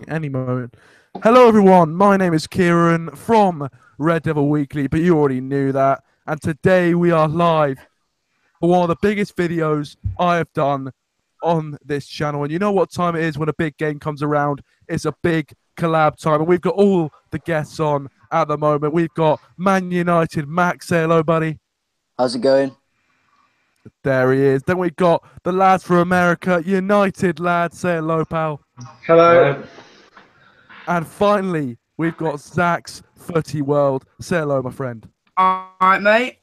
any moment. Hello, everyone. My name is Kieran from Red Devil Weekly, but you already knew that. And today we are live for one of the biggest videos I have done on this channel. And you know what time it is when a big game comes around? It's a big collab time. And we've got all the guests on at the moment. We've got Man United. Max, say hello, buddy. How's it going? There he is. Then we've got the lads from America. United lads, say hello, pal. Hello. And finally, we've got Zach's Footy World. Say hello, my friend. All right, mate.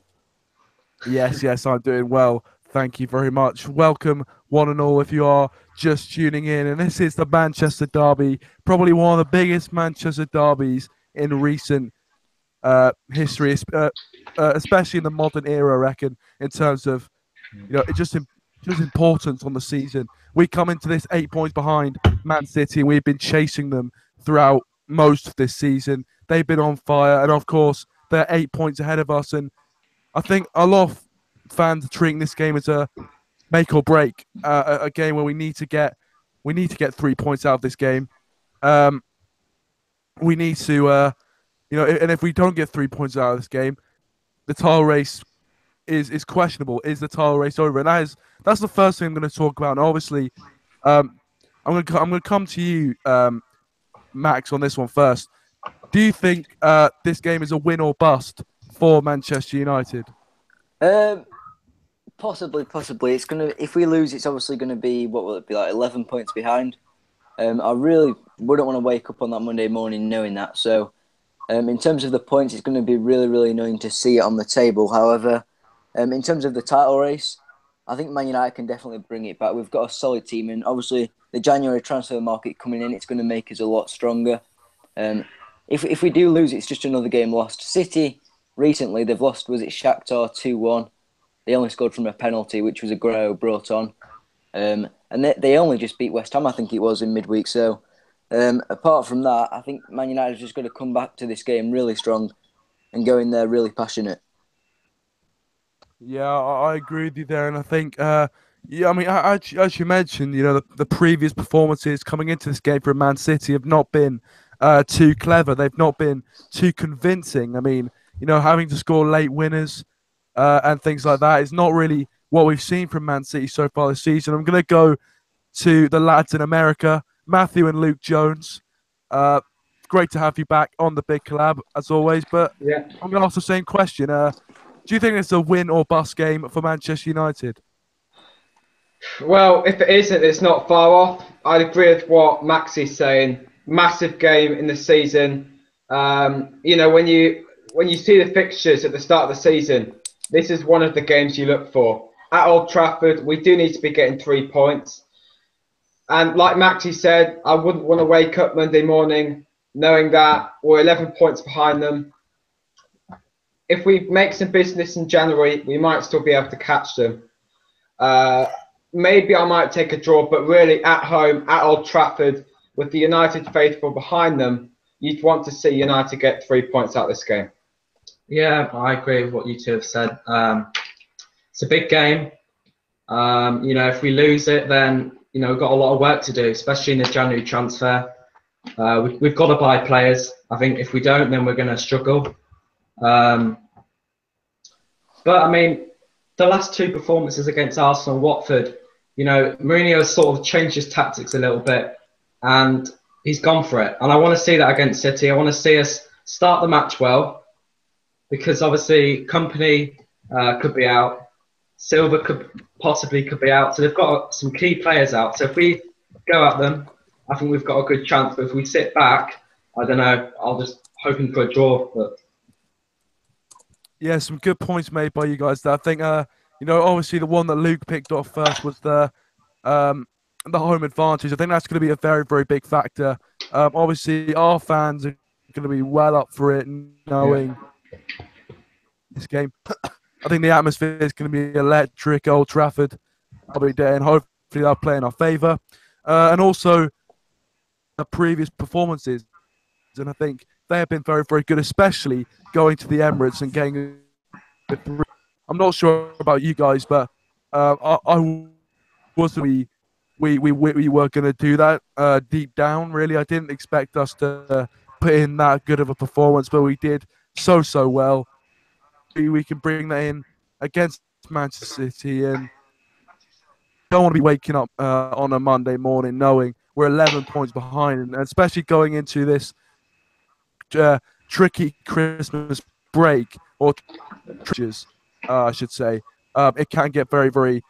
Yes, I'm doing well. Thank you very much. Welcome, one and all, if you are just tuning in. And this is the Manchester Derby, probably one of the biggest Manchester derbies in recent history, especially in the modern era, I reckon, in terms of just importance on the season. We come into this 8 points behind Man City, and we've been chasing them throughout most of this season. They've been on fire, and of course, they're 8 points ahead of us. And I think a lot of fans are treating this game as a make or break, a game where we need to get 3 points out of this game. We need to, and if we don't get 3 points out of this game, the title race is questionable. Is the title race over? And that's the first thing I'm going to talk about. And obviously, I'm going to come to you, Max, on this one first. Do you think this game is a win or bust for Manchester United? Possibly. It's gonna. If we lose, it's obviously gonna be, what will it be, like 11 points behind. I really wouldn't want to wake up on that Monday morning knowing that. So, in terms of the points, it's going to be really, really annoying to see it on the table. However, in terms of the title race, I think Man United can definitely bring it back. We've got a solid team, and obviously the January transfer market coming in, it's going to make us a lot stronger. If we do lose, it's just another game lost. City recently, they've lost, was it Shakhtar 2-1? They only scored from a penalty, which was Aguero brought on. And they only just beat West Ham, I think it was, in midweek. So apart from that, I think Man United is just going to come back to this game really strong and go in there really passionate. Yeah, I agree with you there, and I think, I mean, as you mentioned, the previous performances coming into this game for Man City have not been too clever. They've not been too convincing. I mean, having to score late winners and things like that is not really what we've seen from Man City so far this season. I'm going to go to the lads in America, Matthew and Luke Jones. Great to have you back on the big collab, as always. But Yeah. I'm going to ask the same question. Do you think it's a win or bust game for Manchester United? Well, if it isn't, it's not far off. I agree with what Maxi's saying. Massive game in the season. When you see the fixtures at the start of the season, this is one of the games you look for. At Old Trafford, we do need to be getting 3 points. And like Maxi said, I wouldn't want to wake up Monday morning knowing that we're 11 points behind them. If we make some business in January, we might still be able to catch them. Maybe I might take a draw, but really at home, at Old Trafford, with the United faithful behind them, you'd want to see United get 3 points out of this game. Yeah, I agree with what you two have said. It's a big game. If we lose it, then we've got a lot of work to do, especially in the January transfer. We've got to buy players. I think if we don't, then we're going to struggle. But I mean, the last two performances against Arsenal and Watford, Mourinho has sort of changed his tactics a little bit, and he's gone for it. And I want to see that against City. I want to see us start the match well, because obviously Company could be out, Silva could be out, so they've got some key players out. So if we go at them, I think we've got a good chance. But if we sit back, I don't know. I'll just hoping for a draw. But Yeah, some good points made by you guys there. I think, obviously the one that Luke picked off first was the home advantage. I think that's going to be a very, very big factor. Obviously, our fans are going to be well up for it, knowing this game. I think the atmosphere is going to be electric. Old Trafford, probably there, and hopefully they'll play in our favour. And also, the previous performances, and I think they have been very, very good, especially going to the Emirates and getting a 3. I'm not sure about you guys, but I was to be we were going to do that deep down. Really, I didn't expect us to put in that good of a performance, but we did so well. We can bring that in against Manchester City, and don't want to be waking up on a Monday morning knowing we're 11 points behind, and especially going into this tricky Christmas break or I should say. It can get very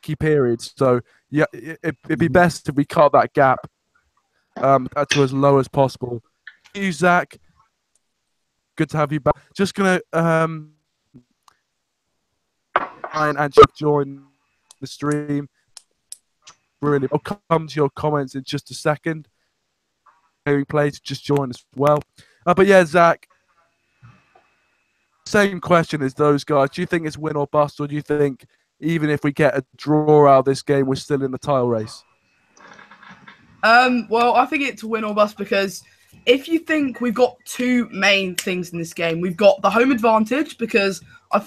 key periods. So yeah, it'd be best if we cut that gap to as low as possible. Thank you, Zach. Good to have you back. Just gonna and join the stream. Really, I'll come to your comments in just a second. Play to just join as well. But yeah, Zach, same question as those guys. Do you think it's win or bust, or do you think even if we get a draw out of this game, we're still in the title race? Well, I think it's win or bust because if you think we've got two main things in this game, we've got the home advantage because I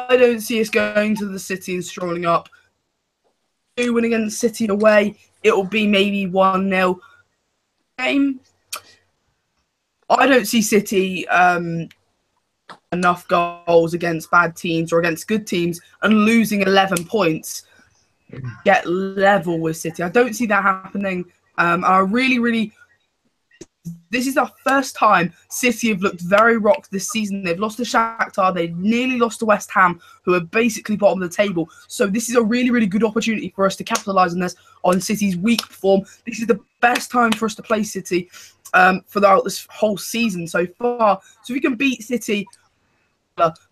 don't see us going to the City and strolling up. Win against City away, it'll be maybe 1-0 game. I don't see City enough goals against bad teams or against good teams and losing 11 points get level with City. I don't see that happening. I really this is the first time City have looked very rocked this season. They've lost to Shakhtar. They nearly lost to West Ham, who are basically bottom of the table. So this is a really good opportunity for us to capitalise on this, on City's weak form. This is the best time for us to play City throughout this whole season so far. So if we can beat City,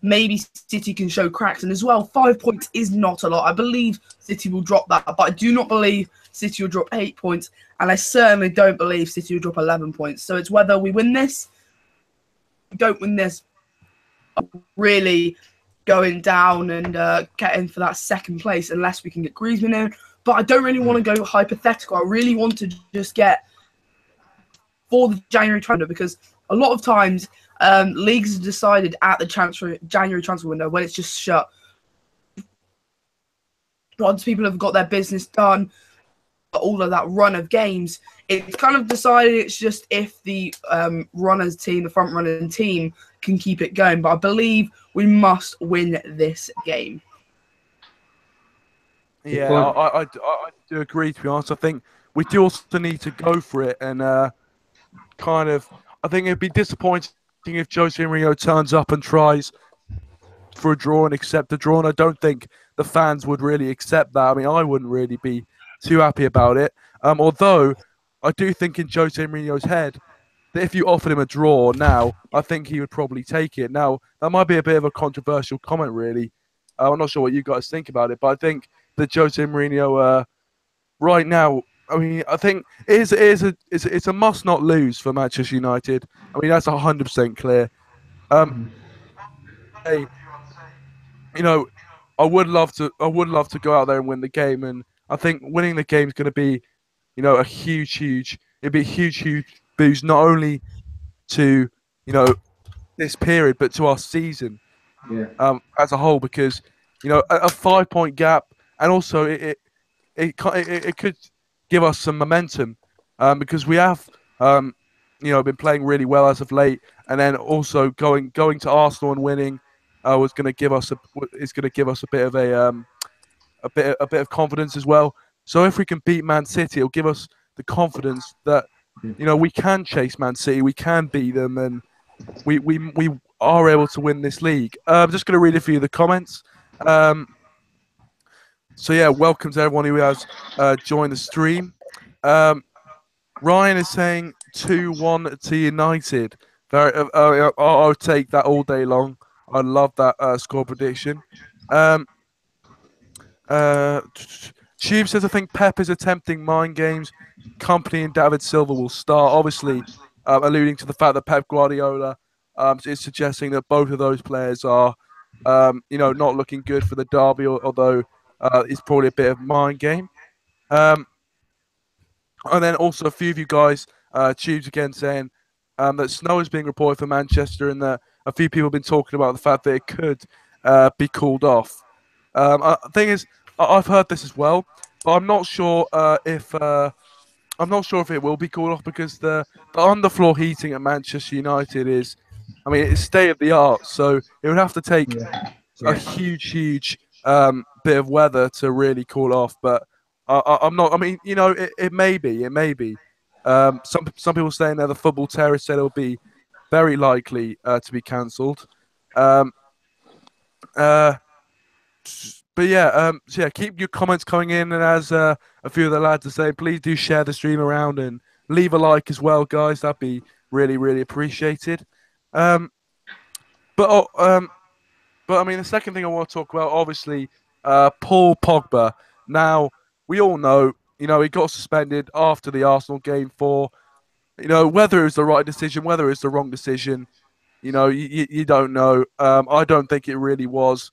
maybe City can show cracks. And as well, 5 points is not a lot. I believe City will drop that, but I do not believe City will drop 8 points. And I certainly don't believe City will drop 11 points. So it's whether we win this, we don't win this, really going down and getting for that second place unless we can get Griezmann in. But I don't really want to go hypothetical. I really want to just get for the January transfer because a lot of times leagues are decided at the January transfer window when it's just shut. Once people have got their business done, all of that run of games, it's kind of decided it's just if the runners team, the front running team, can keep it going. But I believe we must win this game. Yeah, I do agree, to be honest. I think we do also need to go for it and I think it'd be disappointing if Jose Mourinho turns up and tries for a draw and accept a draw, and I don't think the fans would really accept that. I mean, I wouldn't really be too happy about it. Although I do think in Jose Mourinho's head that if you offered him a draw now, I think he would probably take it. Now, that might be a bit of a controversial comment, really. I'm not sure what you guys think about it, but I think that Jose Mourinho right now, I mean, I think it's a must not lose for Manchester United. I mean, that's 100% clear. Hey, you know, I would love to go out there and win the game, and I think winning the game is going to be, a huge boost not only to, this period, but to our season, as a whole, because a 5 point gap, and also it could give us some momentum, because we have been playing really well as of late, and then also going to Arsenal and winning is going to give us a bit of a bit of confidence as well. So if we can beat Man City, it'll give us the confidence that we can chase Man City, we can beat them, and we are able to win this league. I'm just going to read a few of the comments. So yeah, welcome to everyone who has joined the stream. Ryan is saying 2-1 to United. I'll take that all day long. I love that score prediction. Tube says, I think Pep is attempting mind games. Company and David Silva will start. Obviously, alluding to the fact that Pep Guardiola is suggesting that both of those players are, not looking good for the derby, although it's probably a bit of mind game. And then also a few of you guys, Tubes again, saying that snow is being reported for Manchester, and that a few people have been talking about the fact that it could be cooled off. The thing is, I've heard this as well, but I'm not sure if it will be called off because the underfloor heating at Manchester United is, I mean, it's state of the art. So it would have to take a huge bit of weather to really cool off. But I'm not. I mean, you know, it may be. It may be. Some people saying that the football terrorists said it'll be very likely to be cancelled. Um, uh, but yeah, so yeah, keep your comments coming in, and as a few of the lads are saying, please do share the stream around and leave a like as well, guys. That'd be really appreciated. Um, but I mean, the second thing I want to talk about, obviously, Paul Pogba. Now we all know, you know, he got suspended after the Arsenal game for, you know, whether it was the right decision, whether it's the wrong decision. You know, you don't know. I don't think it really was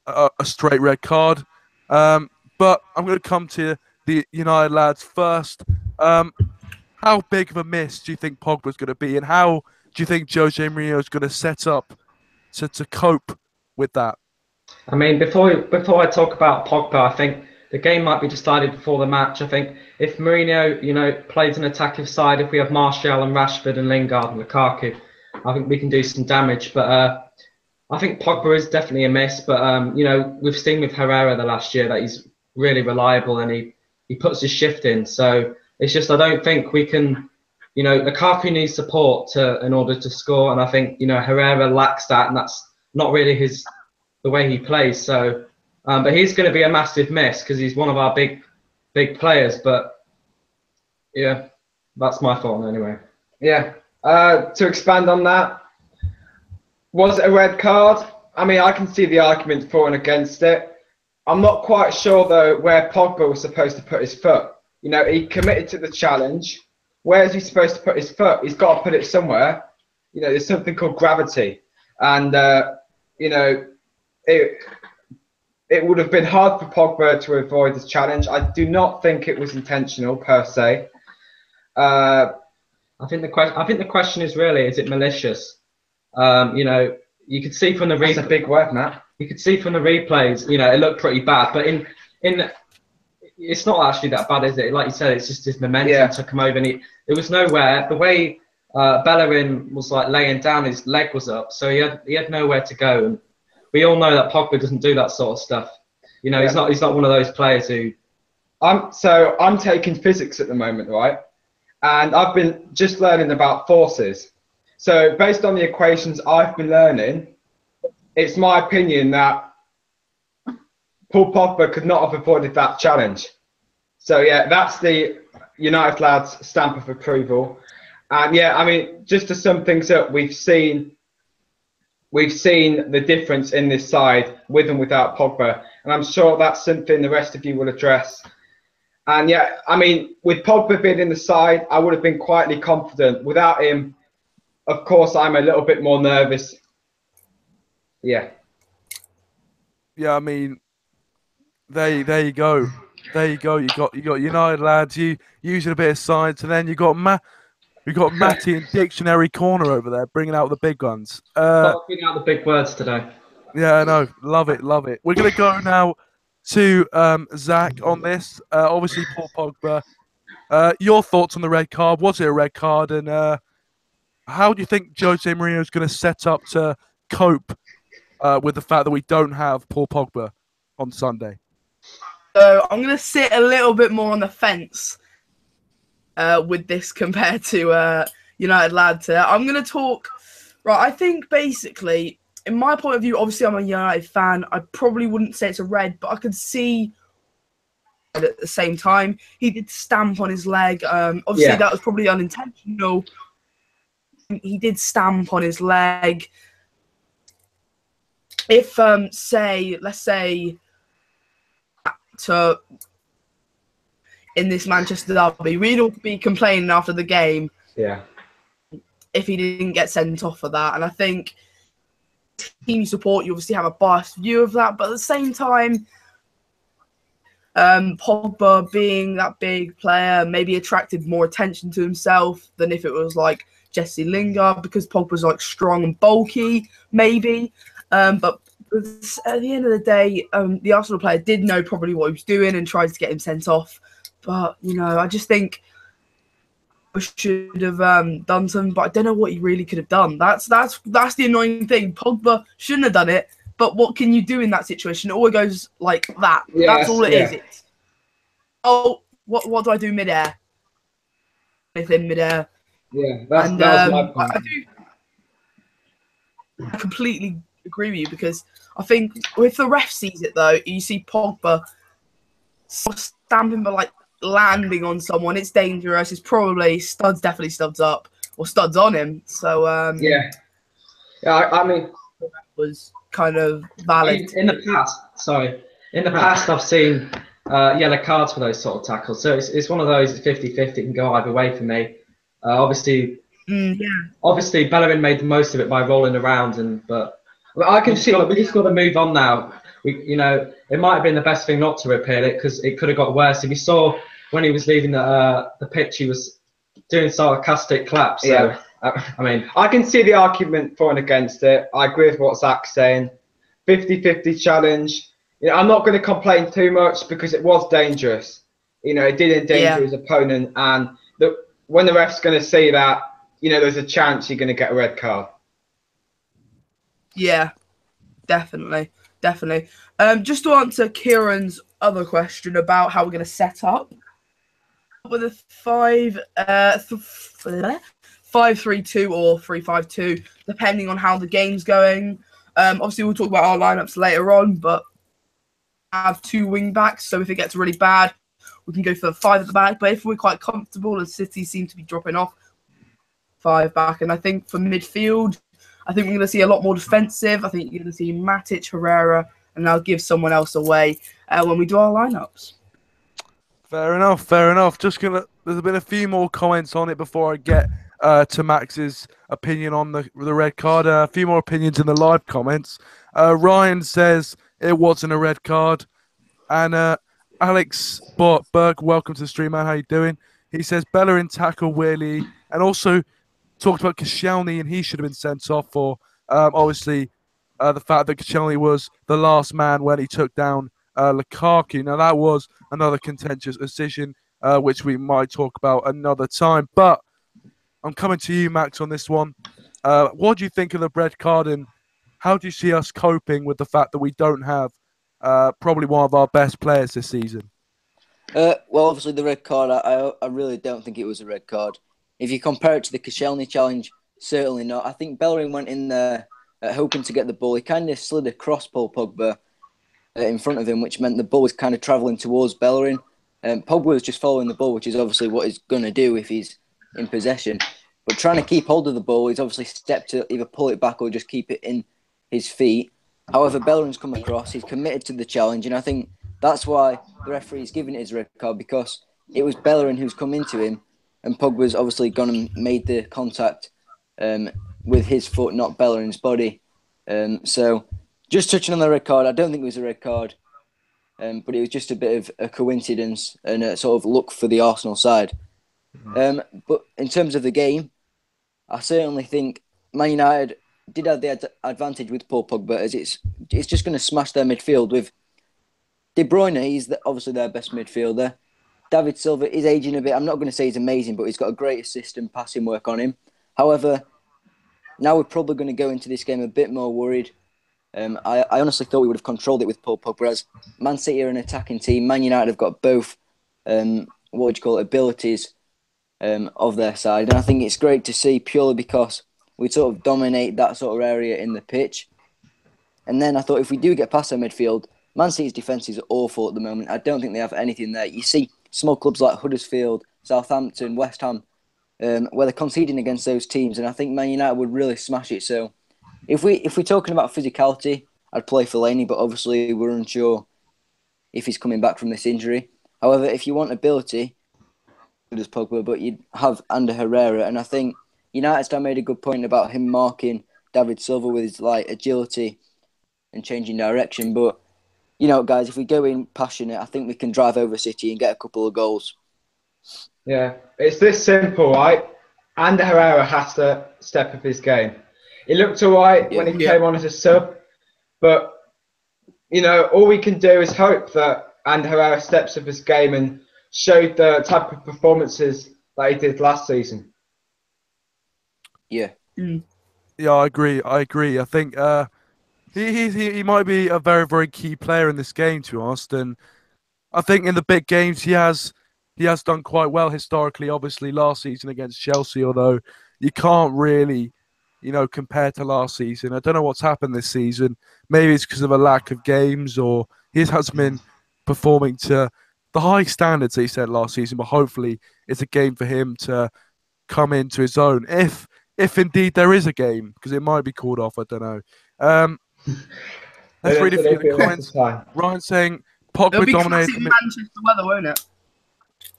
a straight red card. But I'm going to come to the United lads first. How big of a miss do you think Pogba's going to be, and how do you think Jose Mourinho is going to set up to cope with that? I mean, before I talk about Pogba, I think the game might be decided before the match. I think if Mourinho, you know, plays an attacking side, if we have Martial and Rashford and Lingard and Lukaku, I think we can do some damage. But I think Pogba is definitely a miss. But you know, we've seen with Herrera the last year that he's really reliable and he puts his shift in. So it's just I don't think we can. You know, Lukaku needs support in order to score, and I think, you know, Herrera lacks that, and that's not really the way he plays. So, but he's going to be a massive miss because he's one of our big players. But yeah, that's my thought anyway. Yeah. To expand on that, was it a red card? I mean, I can see the arguments for and against it. I'm not quite sure though where Pogba was supposed to put his foot. You know, he committed to the challenge. Where is he supposed to put his foot? He's got to put it somewhere. You know, there's something called gravity, and you know, it would have been hard for Pogba to avoid this challenge. I do not think it was intentional per se. I think the question is really, is it malicious? You know, you could see from the That's a big word, Matt. You could see from the replays, you know, it looked pretty bad, but in it's not actually that bad, is it? Like you said, it's just his momentum took him over, and there was nowhere. The way Bellerin was like laying down, his leg was up, so he had nowhere to go. And we all know that Pogba doesn't do that sort of stuff. You know, he's not one of those players who. I'm taking physics at the moment, right? And I've been just learning about forces. So based on the equations I've been learning, it's my opinion that Paul Pogba could not have avoided that challenge. So yeah, that's the United lads' stamp of approval. And yeah, I mean, just to sum things up, we've seen the difference in this side with and without Pogba, and I'm sure that's something the rest of you will address. And yeah, I mean, with Pogba being in the side, I would have been quietly confident. Without him, of course, I'm a little bit more nervous. Yeah. Yeah, I mean, there you go. There you go. You got United lads. You using a bit of science, and then you got Matty in Dictionary Corner over there, bringing out the big guns. Bringing out the big words today. Yeah, I know. Love it. We're gonna go now to Zach on this. Obviously, Paul Pogba. Your thoughts on the red card? Was it a red card? And how do you think Jose Mourinho is going to set up to cope with the fact that we don't have Paul Pogba on Sunday? So I'm going to sit a little bit more on the fence with this compared to United lads. I'm going to talk. Right, I think basically, in my point of view, obviously I'm a United fan. I probably wouldn't say it's a red, but I could see at the same time he did stamp on his leg. Obviously that was probably unintentional. He did stamp on his leg. If let's say in this Manchester derby, we'd all be complaining after the game. Yeah. If he didn't get sent off for that, and I think team support, you obviously have a biased view of that, but at the same time, Pogba being that big player maybe attracted more attention to himself than if it was like Jesse Lingard, because Pogba's like strong and bulky, maybe. But at the end of the day, the Arsenal player did know probably what he was doing and tried to get him sent off. But, I just think we should have done something, but I don't know what he really could have done. That's the annoying thing. Pogba shouldn't have done it, but what can you do in that situation? It always goes like that. Yes, That's all it is. It's, what do I do mid-air? Anything mid-air. Yeah, that was my point. I completely agree with you, because I think if the ref sees it, though, you see Pogba sort of stamping, but like landing on someone, it's dangerous. It's probably definitely studs up or studs on him. So yeah, I mean, was kind of valid. In the past, I've seen yellow cards for those sort of tackles. So it's one of those 50-50, can go either way for me. Obviously, Bellerin made the most of it by rolling around, but I can see. We just got to move on now. It might have been the best thing not to repeal it, because it could have got worse. If you saw when he was leaving the pitch, he was doing sarcastic claps. So, Yeah. I mean, I can see the argument for and against it. I agree with what Zach's saying. 50-50 challenge. I'm not going to complain too much, because it was dangerous. It did endanger his opponent, and when the ref's going to see that, there's a chance you're going to get a red card. Yeah, definitely. Just to answer Kieran's other question about how we're going to set up with a 5-3-2 or 3-5-2, depending on how the game's going. Obviously, we'll talk about our lineups later on, but I have 2 wing backs, so if it gets really bad, we can go for 5 at the back. But if we're quite comfortable and City seem to be dropping off, 5 back. And I think for midfield, I think we're going to see a lot more defensive. I think you're going to see Matic, Herrera, and I'll give someone else away when we do our lineups. Fair enough. There's been a few more comments on it before I get to Max's opinion on the red card. A few more opinions in the live comments. Ryan says it wasn't a red card, and Alex Burke, welcome to the stream, man. How you doing? He says Bellerin tackle weirdly, and also talked about Koscielny, and he should have been sent off for obviously the fact that Koscielny was the last man when he took down Lukaku. Now that was another contentious decision, which we might talk about another time. But I'm coming to you, Max, on this one. What do you think of the red card, and how do you see us coping with the fact that we don't have probably one of our best players this season? Well, obviously the red card, I really don't think it was a red card. If you compare it to the Koscielny challenge, certainly not. I think Bellerin went in there hoping to get the ball. He kind of slid across Paul Pogba in front of him, which meant the ball was kind of travelling towards Bellerin. Pogba was just following the ball, which is obviously what he's going to do if he's in possession. But trying to keep hold of the ball, he's obviously stepped to either pull it back or just keep it in his feet. However, Bellerin's come across. He's committed to the challenge, and I think that's why the referee's given it his red card, because it was Bellerin who's come into him, and Pogba's obviously gone and made the contact with his foot, not Bellerin's body. So just touching on the red card, I don't think it was a red card, but it was just a bit of a coincidence and a sort of luck for the Arsenal side. But in terms of the game, I certainly think Man United did have the advantage with Paul Pogba, as it's just going to smash their midfield with De Bruyne. He's obviously their best midfielder. David Silva is aging a bit. I'm not going to say he's amazing, but he's got a great assist and passing work on him. However, now we're probably going to go into this game a bit more worried. I honestly thought we would have controlled it with Paul Pogba, as Man City are an attacking team. Man United have got both, abilities of their side. And I think it's great to see, purely because we sort of dominate that sort of area in the pitch. And then I thought if we do get past our midfield, Man City's defence is awful at the moment. I don't think they have anything there. You see small clubs like Huddersfield, Southampton, West Ham, where they're conceding against those teams, and I think Man United would really smash it. So if we're talking about physicality, I'd play Fellaini, but obviously we're unsure if he's coming back from this injury. However, if you want ability, there's Pogba, but you'd have Ander Herrera, and I think United star made a good point about him marking David Silva with his agility and changing direction. But guys, if we go in passionate, I think we can drive over City and get a couple of goals. Yeah, it's this simple, right? Ander Herrera has to step up his game. He looked all right when he came on as a sub, but all we can do is hope that Ander Herrera steps up his game and showed the type of performances that he did last season. Yeah. Yeah, I agree. I think he might be a very, very key player in this game, to be honest. And I think in the big games he has done quite well historically. Obviously, last season against Chelsea, although you can't really, compare to last season. I don't know what's happened this season. Maybe it's because of a lack of games, or he hasn't been performing to the high standards that he set last season. But hopefully, it's a game for him to come into his own. If indeed there is a game, because it might be called off. I don't know. Let's read a few of the comments. Ryan saying It'll Pogba be dominated. classic Manchester weather, won't it?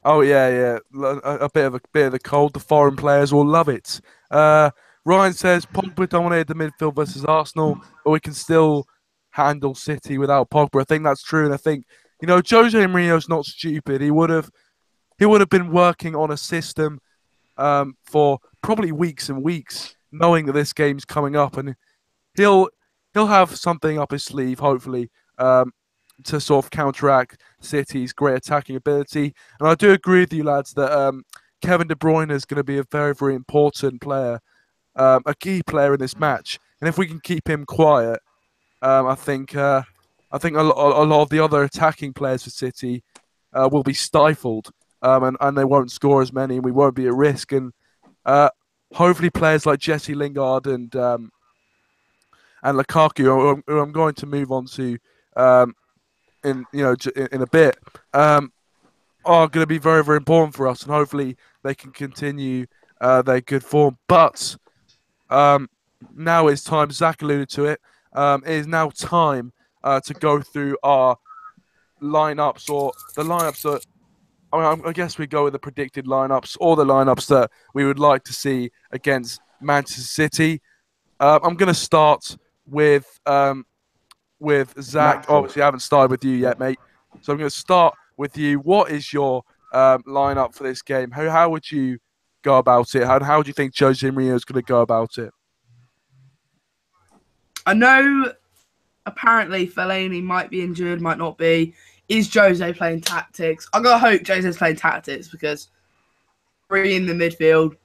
Oh yeah. A bit of the cold. The foreign players will love it. Ryan says Pogba dominated the midfield versus Arsenal, but we can still handle City without Pogba. I think that's true, and I think Jose Mourinho's not stupid. He would have been working on a system for probably weeks and weeks, knowing that this game's coming up, and he'll have something up his sleeve, hopefully, to sort of counteract City's great attacking ability. And I do agree with you, lads, that Kevin De Bruyne is going to be a very, very important player, a key player in this match. And if we can keep him quiet, I think a lot of the other attacking players for City will be stifled, and they won't score as many, and we won't be at risk. And hopefully, players like Jesse Lingard and Lukaku, who I'm going to move on to in a bit, are going to be very, very important for us, and hopefully they can continue their good form. But now it's time. Zach alluded to it. It is now time to go through our lineups, or the lineups that I guess we go with the predicted lineups, or the lineups that we would like to see against Manchester City. I'm going to start with Zach. Obviously, I haven't started with you yet, mate. So I'm going to start with you. What is your lineup for this game? How would you go about it? How do you think Jose Mourinho is going to go about it? I know apparently Fellaini might be injured, might not be. Is Jose playing tactics? I'm going to hope Jose's playing tactics, because three in the midfield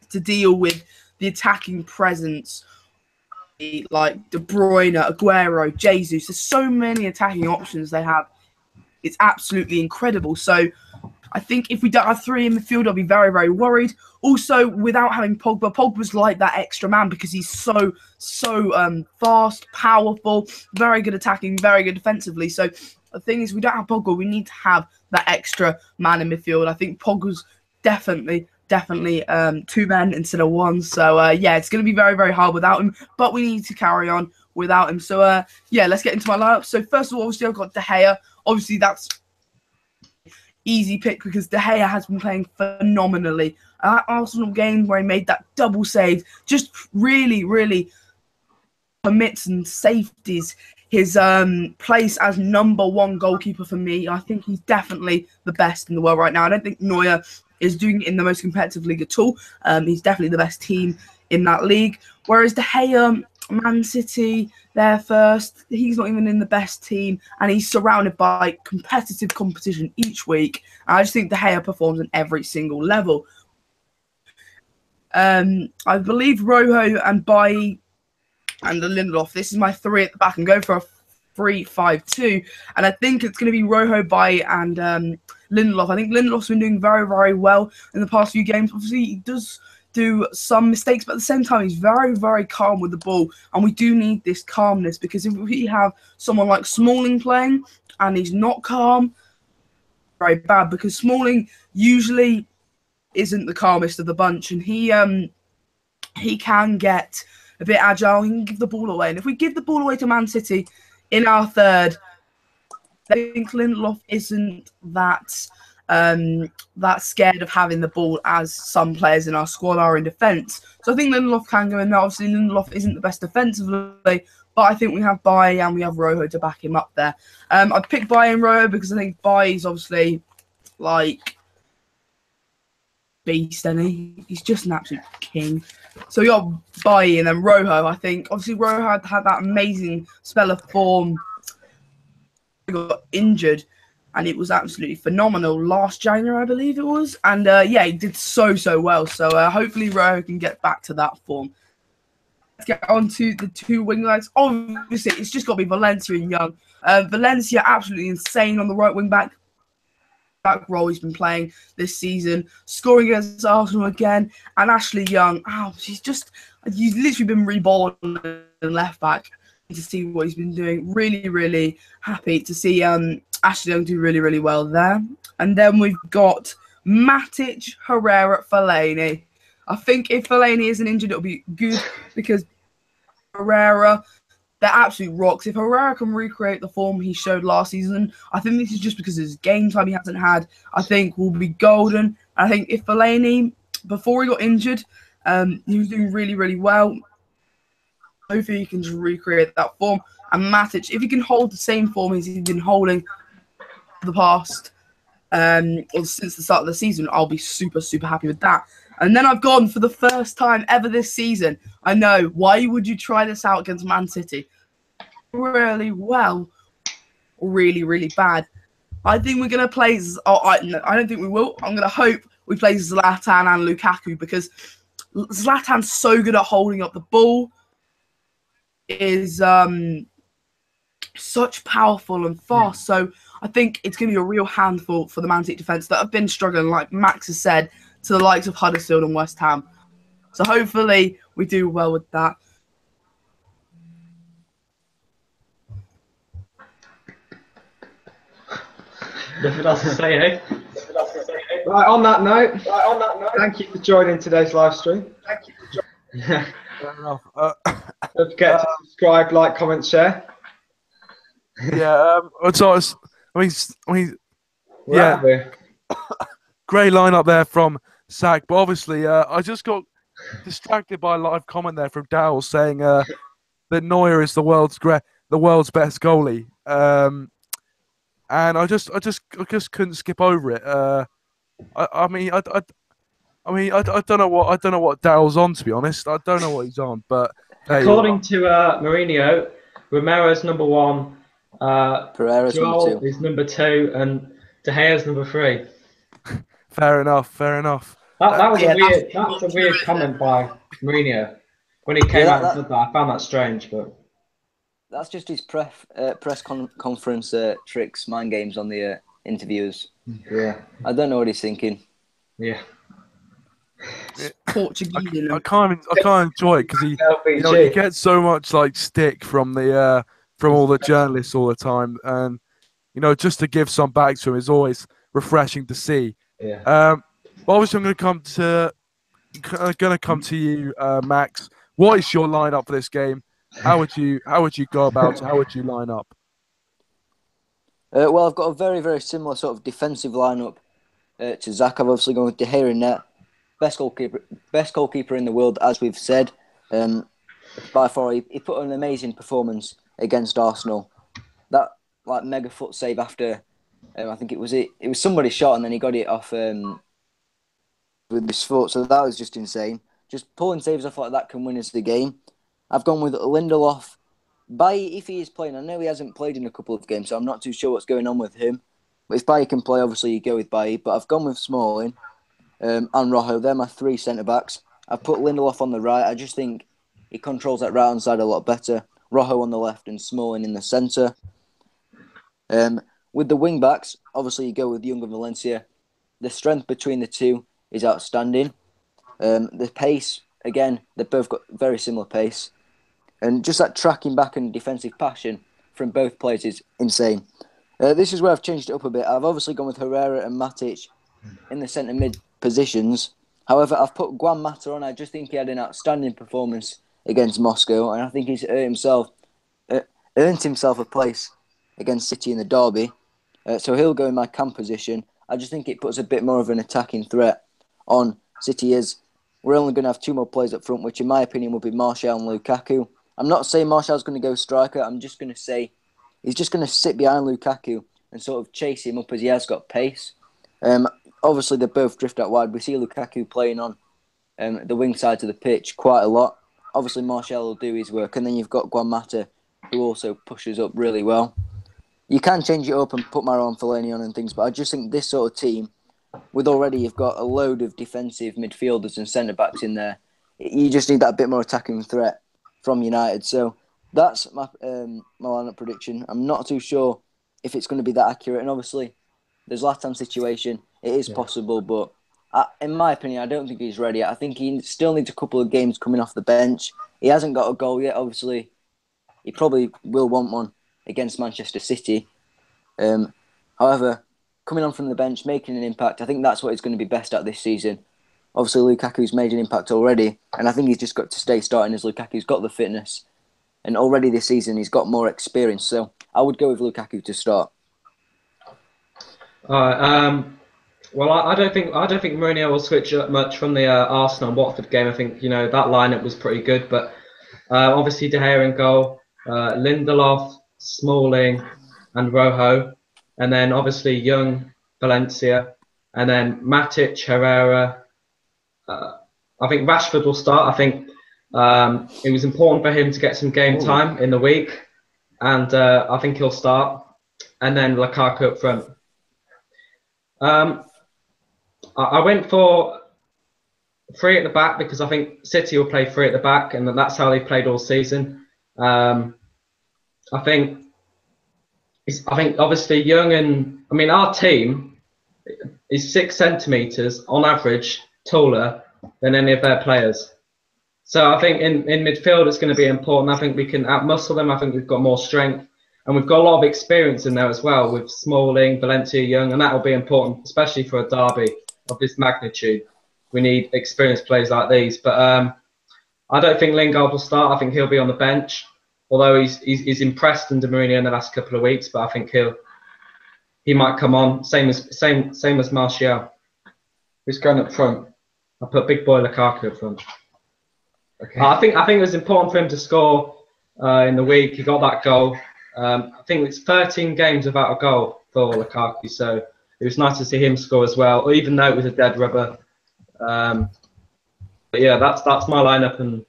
to deal with the attacking presence like De Bruyne, Aguero, Jesus. There's so many attacking options they have. It's absolutely incredible. So I think if we don't have three in midfield, I'll be very, very worried. Also, without having Pogba, Pogba's like that extra man because he's so fast, powerful, very good attacking, very good defensively. So the thing is, we don't have Pogba. We need to have that extra man in midfield. I think Pogba's definitely two men instead of one. So yeah, it's going to be very, very hard without him, but we need to carry on without him. So yeah, let's get into my lineup. So first of all, obviously I've got De Gea. Obviously that's easy pick because De Gea has been playing phenomenally. That Arsenal game where he made that double save just really commits and safeties his place as #1 goalkeeper for me. I think he's definitely the best in the world right now. I don't think Neuer is doing it in the most competitive league at all. He's definitely the best team in that league. Whereas De Gea, Man City, they're first. He's not even in the best team, and he's surrounded by competitive competition each week. And I just think De Gea performs on every single level. I believe Rojo and Bailly and Lindelof. This is my three at the back. I'm going for a 3-5-2, and I think it's going to be Rojo, Bailly, and Lindelof. I think Lindelof's been doing very, very well in the past few games. Obviously, he does do some mistakes, but at the same time, he's very, very calm with the ball, and we do need this calmness because if we have someone like Smalling playing and he's not calm, very bad because Smalling usually isn't the calmest of the bunch, and he can get a bit agile. He can give the ball away, and if we give the ball away to Man City in our third, I think Lindelof isn't that scared of having the ball as some players in our squad are in defence. So I think Lindelof can go in there. Obviously, Lindelof isn't the best defensively, but I think we have Bailly and we have Rojo to back him up there. I'd pick Bailly and Rojo because I think Bailly's obviously like beast, and he's just an absolute king. So we got Bailly and then Rojo. I think obviously Rojo had that amazing spell of form. He got injured, and it was absolutely phenomenal last January, I believe it was. And yeah, he did so well. So hopefully Rojo can get back to that form. Let's get on to the two wing backs. Obviously, it's just got to be Valencia and Young. Valencia absolutely insane on the right wing back role he's been playing this season, scoring against Arsenal again. And Ashley Young, he's literally been reborn in left back. To see what he's been doing, really happy to see Ashley Young do really well there. And then we've got Matic, Herrera, Fellaini. I think if Fellaini isn't injured, it'll be good because Herrera, they're absolute rocks. If Herrera can recreate the form he showed last season, I think this is just because of his game time he hasn't had. I think will be golden. I think if Fellaini, before he got injured, he was doing really well. Hopefully he can just recreate that form. And Matic, if he can hold the same form as he's been holding for the past, or since the start of the season, I'll be super happy with that. And then I've gone for the first time ever this season. I know, why would you try this out against Man City? Really well, really bad. I think we're going to play, I don't think we will. I'm going to hope we play Zlatan and Lukaku because Zlatan's so good at holding up the ball. Is such powerful and fast. So I think it's going to be a real handful for the Man City defence that have been struggling, like Max has said, to the likes of Huddersfield and West Ham. So hopefully we do well with that. Nothing else to say, eh? Right, on that note, thank you for joining today's live stream. Fair enough. Don't forget to subscribe, like, comment, share. Yeah, great lineup there from Sack. But obviously, I just got distracted by a live comment there from Dowell saying that Neuer is the world's best goalie. And I just couldn't skip over it. I don't know what Dowell's on, to be honest. I don't know what he's on, but according to Mourinho, Romero's number 1, Pereira's Joel number 2. is number 2, and De Gea's number 3. Fair enough. That was a weird comment by Mourinho when he came out and said that. I found that strange, but that's just his press conference tricks, mind games on the interviewers. Yeah, I don't know what he's thinking. Yeah. Portuguese. I can't enjoy it because he gets so much like stick from all the journalists all the time, and just to give some back to him is always refreshing to see. Yeah. But obviously, I'm going to come to you, Max. What is your lineup for this game? How would you go about it? How would you line up? Well, I've got a very similar sort of defensive lineup to Zach. I've obviously gone with De Gea in net. Best goalkeeper in the world, as we've said. By far, he put an amazing performance against Arsenal. That mega foot save after, I think it was somebody's shot, and then he got it off with his foot. So that was just insane. Just pulling saves off like that can win us the game. I've gone with Lindelof. Bailly, if he is playing, I know he hasn't played in a couple of games, so I'm not too sure what's going on with him. But if Bailly can play, obviously you go with Bailly. But I've gone with Smalling and Rojo. They're my 3 centre-backs. I've put Lindelof on the right. I just think he controls that right-hand side a lot better. Rojo on the left and Smalling in the centre. With the wing-backs, obviously you go with Young and Valencia. The strength between the two is outstanding. The pace, again, they've both got very similar pace. And just that tracking back and defensive passion from both players is insane. This is where I've changed it up a bit. I've obviously gone with Herrera and Matic in the centre-mid positions. However, I've put Juan Mata on. I just think he had an outstanding performance against Moscow, and I think he's earned himself a place against City in the derby. So he'll go in my cam position. I just think it puts a bit more of an attacking threat on City. We're only going to have 2 more players up front, which in my opinion will be Martial and Lukaku. I'm not saying Martial's going to go striker. I'm just going to say he's just going to sit behind Lukaku and sort of chase him up as he has got pace. obviously they both drift out wide. We see Lukaku playing on the wing sides of the pitch quite a lot. Obviously, Martial will do his work, and then you've got Guamata, who also pushes up really well. You can change it up and put Marouane Fellaini on and things, but I just think this sort of team, with already you've got a load of defensive midfielders and centre-backs in there, you just need that bit more attacking threat from United. So that's my lineup prediction. I'm not too sure if it's going to be that accurate, and obviously there's Zlatan's situation. It is possible, but in my opinion, I don't think he's ready. I think he still needs a couple of games coming off the bench. He hasn't got a goal yet. Obviously, he probably will want one against Manchester City. However, coming on from the bench, making an impact, I think that's what he's going to be best at this season. Obviously, Lukaku's made an impact already, and I think he's just got to stay starting as Lukaku's got the fitness. And already this season, he's got more experience. So I would go with Lukaku to start. Well, I don't think Mourinho will switch up much from the Arsenal and Watford game. I think that lineup was pretty good, but obviously De Gea in goal, Lindelof, Smalling, and Rojo, and then obviously Young, Valencia, and then Matic, Herrera. I think Rashford will start. I think it was important for him to get some game time in the week, and I think he'll start, and then Lukaku up front. I went for 3 at the back because I think City will play 3 at the back, and that's how they played all season. I think obviously Young and our team is 6 centimeters on average taller than any of their players. So I think in midfield it's going to be important. I think we can outmuscle them. I think we've got more strength. And we've got a lot of experience in there as well with Smalling, Valencia, Young, and that will be important, especially for a derby of this magnitude. We need experienced players like these. But I don't think Lingard will start. I think he'll be on the bench, although he's impressed under Mourinho in the last couple of weeks. But I think he might come on, same as Martial. Who's going up front? I put big boy Lukaku up front. Okay. I think it was important for him to score in the week. He got that goal. I think it's 13 games without a goal for Lukaku, so it was nice to see him score as well, even though it was a dead rubber. But yeah, that's my lineup and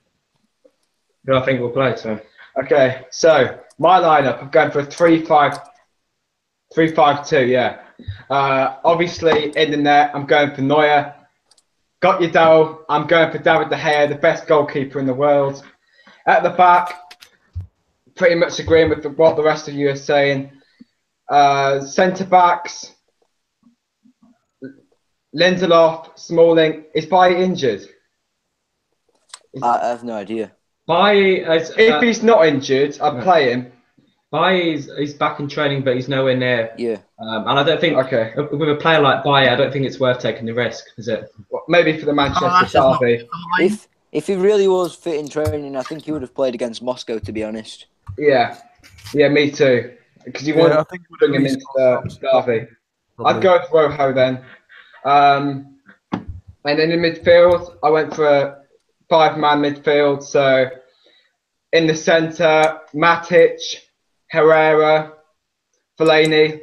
who I think will play. So Okay, so my lineup, I'm going for a 3-5-2. Yeah. Obviously in the net, I'm going for Neuer. Got your Dell. I'm going for David De Gea, the best goalkeeper in the world. At the back, pretty much agreeing with what the rest of you are saying. Centre backs, Lindelof, Smalling. Is Bailly injured? I have no idea. If he's not injured, I'd play him. He's back in training, but he's nowhere near. Yeah. And I don't think with a player like Bailly, I don't think it's worth taking the risk, is it? Well, maybe for the Manchester derby. If he really was fit in training, I think he would have played against Moscow, to be honest. Yeah, me too. Because you want to bring him into the derby. I'd go with Rojo then. And then in midfield, I went for a 5-man midfield. So in the centre, Matic, Herrera, Fellaini.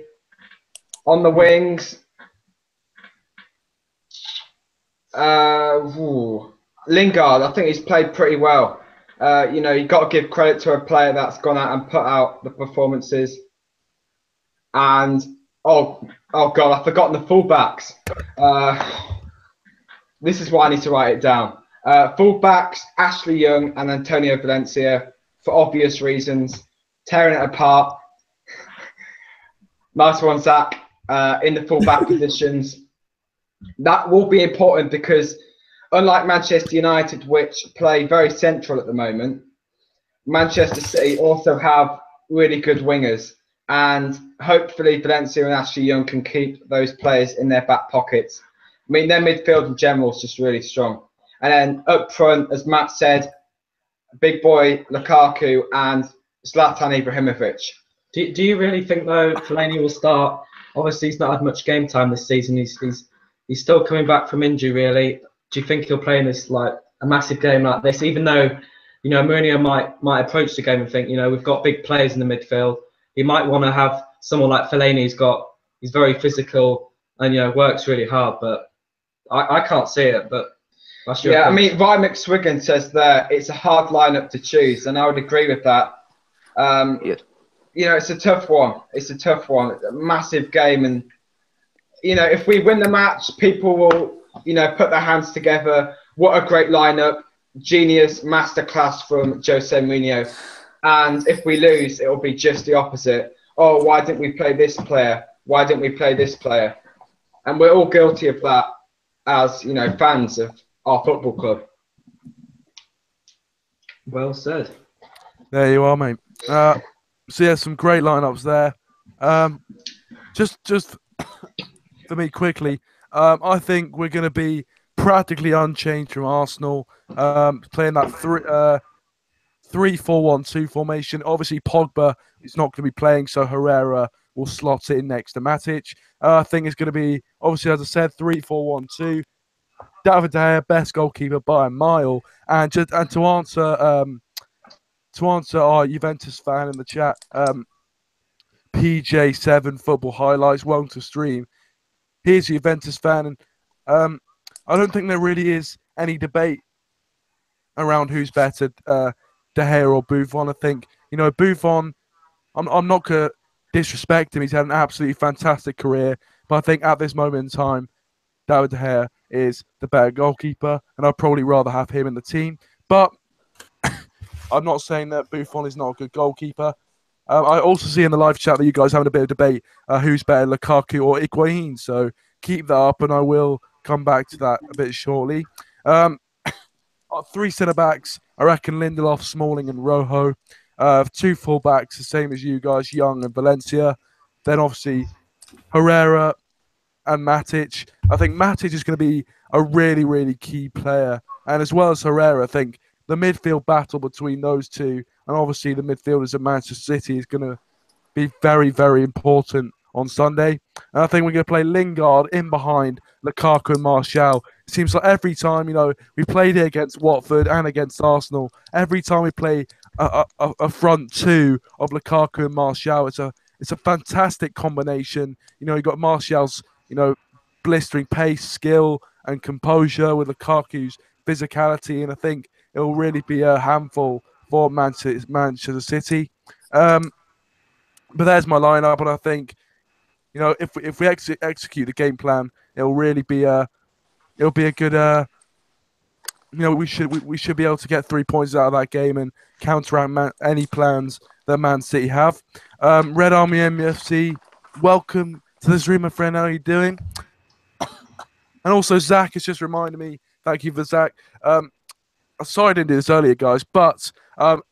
On the wings, Lingard. I think he's played pretty well. You've got to give credit to a player that's gone out and put out the performances. And oh God, I've forgotten the fullbacks. This is why I need to write it down. Fullbacks: Ashley Young and Antonio Valencia, for obvious reasons. Tearing it apart. Nice one, Zach. In the fullback positions. That will be important because unlike Manchester United, which play very central at the moment, Manchester City also have really good wingers. And hopefully Valencia and Ashley Young can keep those players in their back pockets. I mean, their midfield in general is just really strong. And then up front, as Matt said, big boy Lukaku and Zlatan Ibrahimovic. Do you really think, though, Fellaini will start? Obviously, he's not had much game time this season. He's still coming back from injury, really. Do you think he'll play in this, like, a massive game like this? Even though, Mourinho might approach the game and think, we've got big players in the midfield. He might want to have someone like Fellaini. He's very physical. and works really hard. But I can't see it. But that's your Yeah, I opinion. mean, Ryan McSwiggan says there it's a hard lineup to choose, and I would agree with that. Yeah. It's a tough one. It's a tough one. It's a massive game, and if we win the match, people will put their hands together. What a great lineup! Genius masterclass from Jose Mourinho. And if we lose, it will be just the opposite. Oh, why didn't we play this player? Why didn't we play this player? And we're all guilty of that as fans of our football club. Well said. There you are, mate. So yeah, some great lineups there. Just for me quickly, I think we're going to be practically unchanged from Arsenal. Playing that 3-4-1-2 formation. Obviously, Pogba is not going to be playing, so Herrera will slot in next to Matic. I think it's going to be, obviously, as I said, 3-4-1-2. David De Gea, best goalkeeper by a mile. And to answer our Juventus fan in the chat, PJ7 Football Highlights, welcome to stream. Here's a Juventus fan, and I don't think there really is any debate around who's better, De Gea or Buffon. I think Buffon. I'm not gonna disrespect him. He's had an absolutely fantastic career, but I think at this moment in time, David De Gea is the better goalkeeper, and I'd probably rather have him in the team. But I'm not saying that Buffon is not a good goalkeeper. I also see in the live chat that you guys are having a bit of debate who's better, Lukaku or Higuain. So keep that up, and I will come back to that a bit shortly. 3 centre-backs, I reckon Lindelof, Smalling and Rojo. 2 full-backs, the same as you guys, Young and Valencia. Then obviously Herrera and Matic. I think Matic is going to be a really, really key player. And as well as Herrera, I think the midfield battle between those two, and obviously the midfielders at Manchester City, is going to be very, very important on Sunday. And I think we're going to play Lingard in behind Lukaku and Martial. It seems like every time, we played it against Watford and against Arsenal, every time we play a front two of Lukaku and Martial, it's a fantastic combination. You've got Martial's, blistering pace, skill, and composure with Lukaku's physicality, and I think it will really be a handful for Manchester City. But there's my lineup, and I think, if we execute the game plan, it'll really be a good. We should be able to get 3 points out of that game and counteract any plans that Man City have. Red Army MFC, welcome to the stream, my friend. How are you doing? And also, Zach has just reminded me. Thank you for Zach. Sorry I didn't do this earlier, guys, but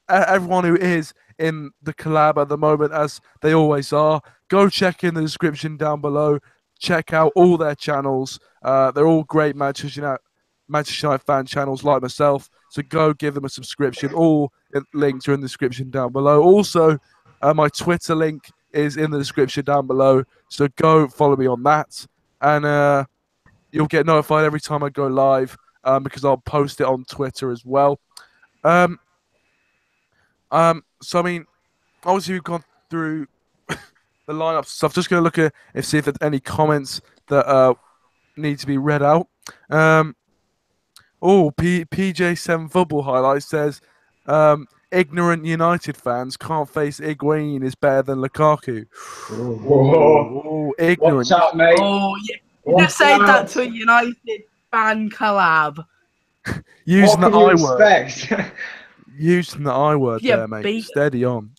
everyone who is in the collab at the moment, as they always are, go check in the description down below. Check out all their channels. They're all great Manchester United fan channels like myself. So go give them a subscription. All links are in the description down below. Also, my Twitter link is in the description down below. So go follow me on that. And you'll get notified every time I go live because I'll post it on Twitter as well. So, I mean, obviously we've gone through the lineup stuff. Just going to look at and see if there's any comments that need to be read out. PJ7 Football Highlights says, ignorant United fans can't face Higuain is better than Lukaku. Whoa. Ignorant. Watch out, mate. Oh, yeah. You just said that to a United fan collab. Using the I word. Expect? Using the I word Yeah, there, mate. Steady on.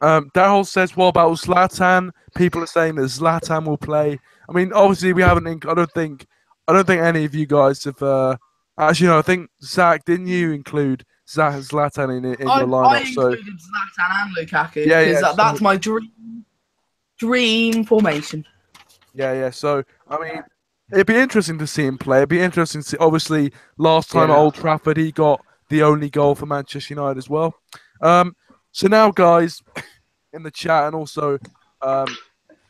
Daryl says, what about Zlatan? People are saying that Zlatan will play. I mean, obviously we haven't. I don't think any of you guys have. Actually, no. I think Zach, didn't you include Zlatan in your lineup? I included Zlatan and Lukaku. Yeah. That's my dream formation. Yeah. So I mean, it'd be interesting to see him play. It'd be interesting to see. Obviously, last time at Old Trafford, he got the only goal for Manchester United as well. So now, guys, in the chat and also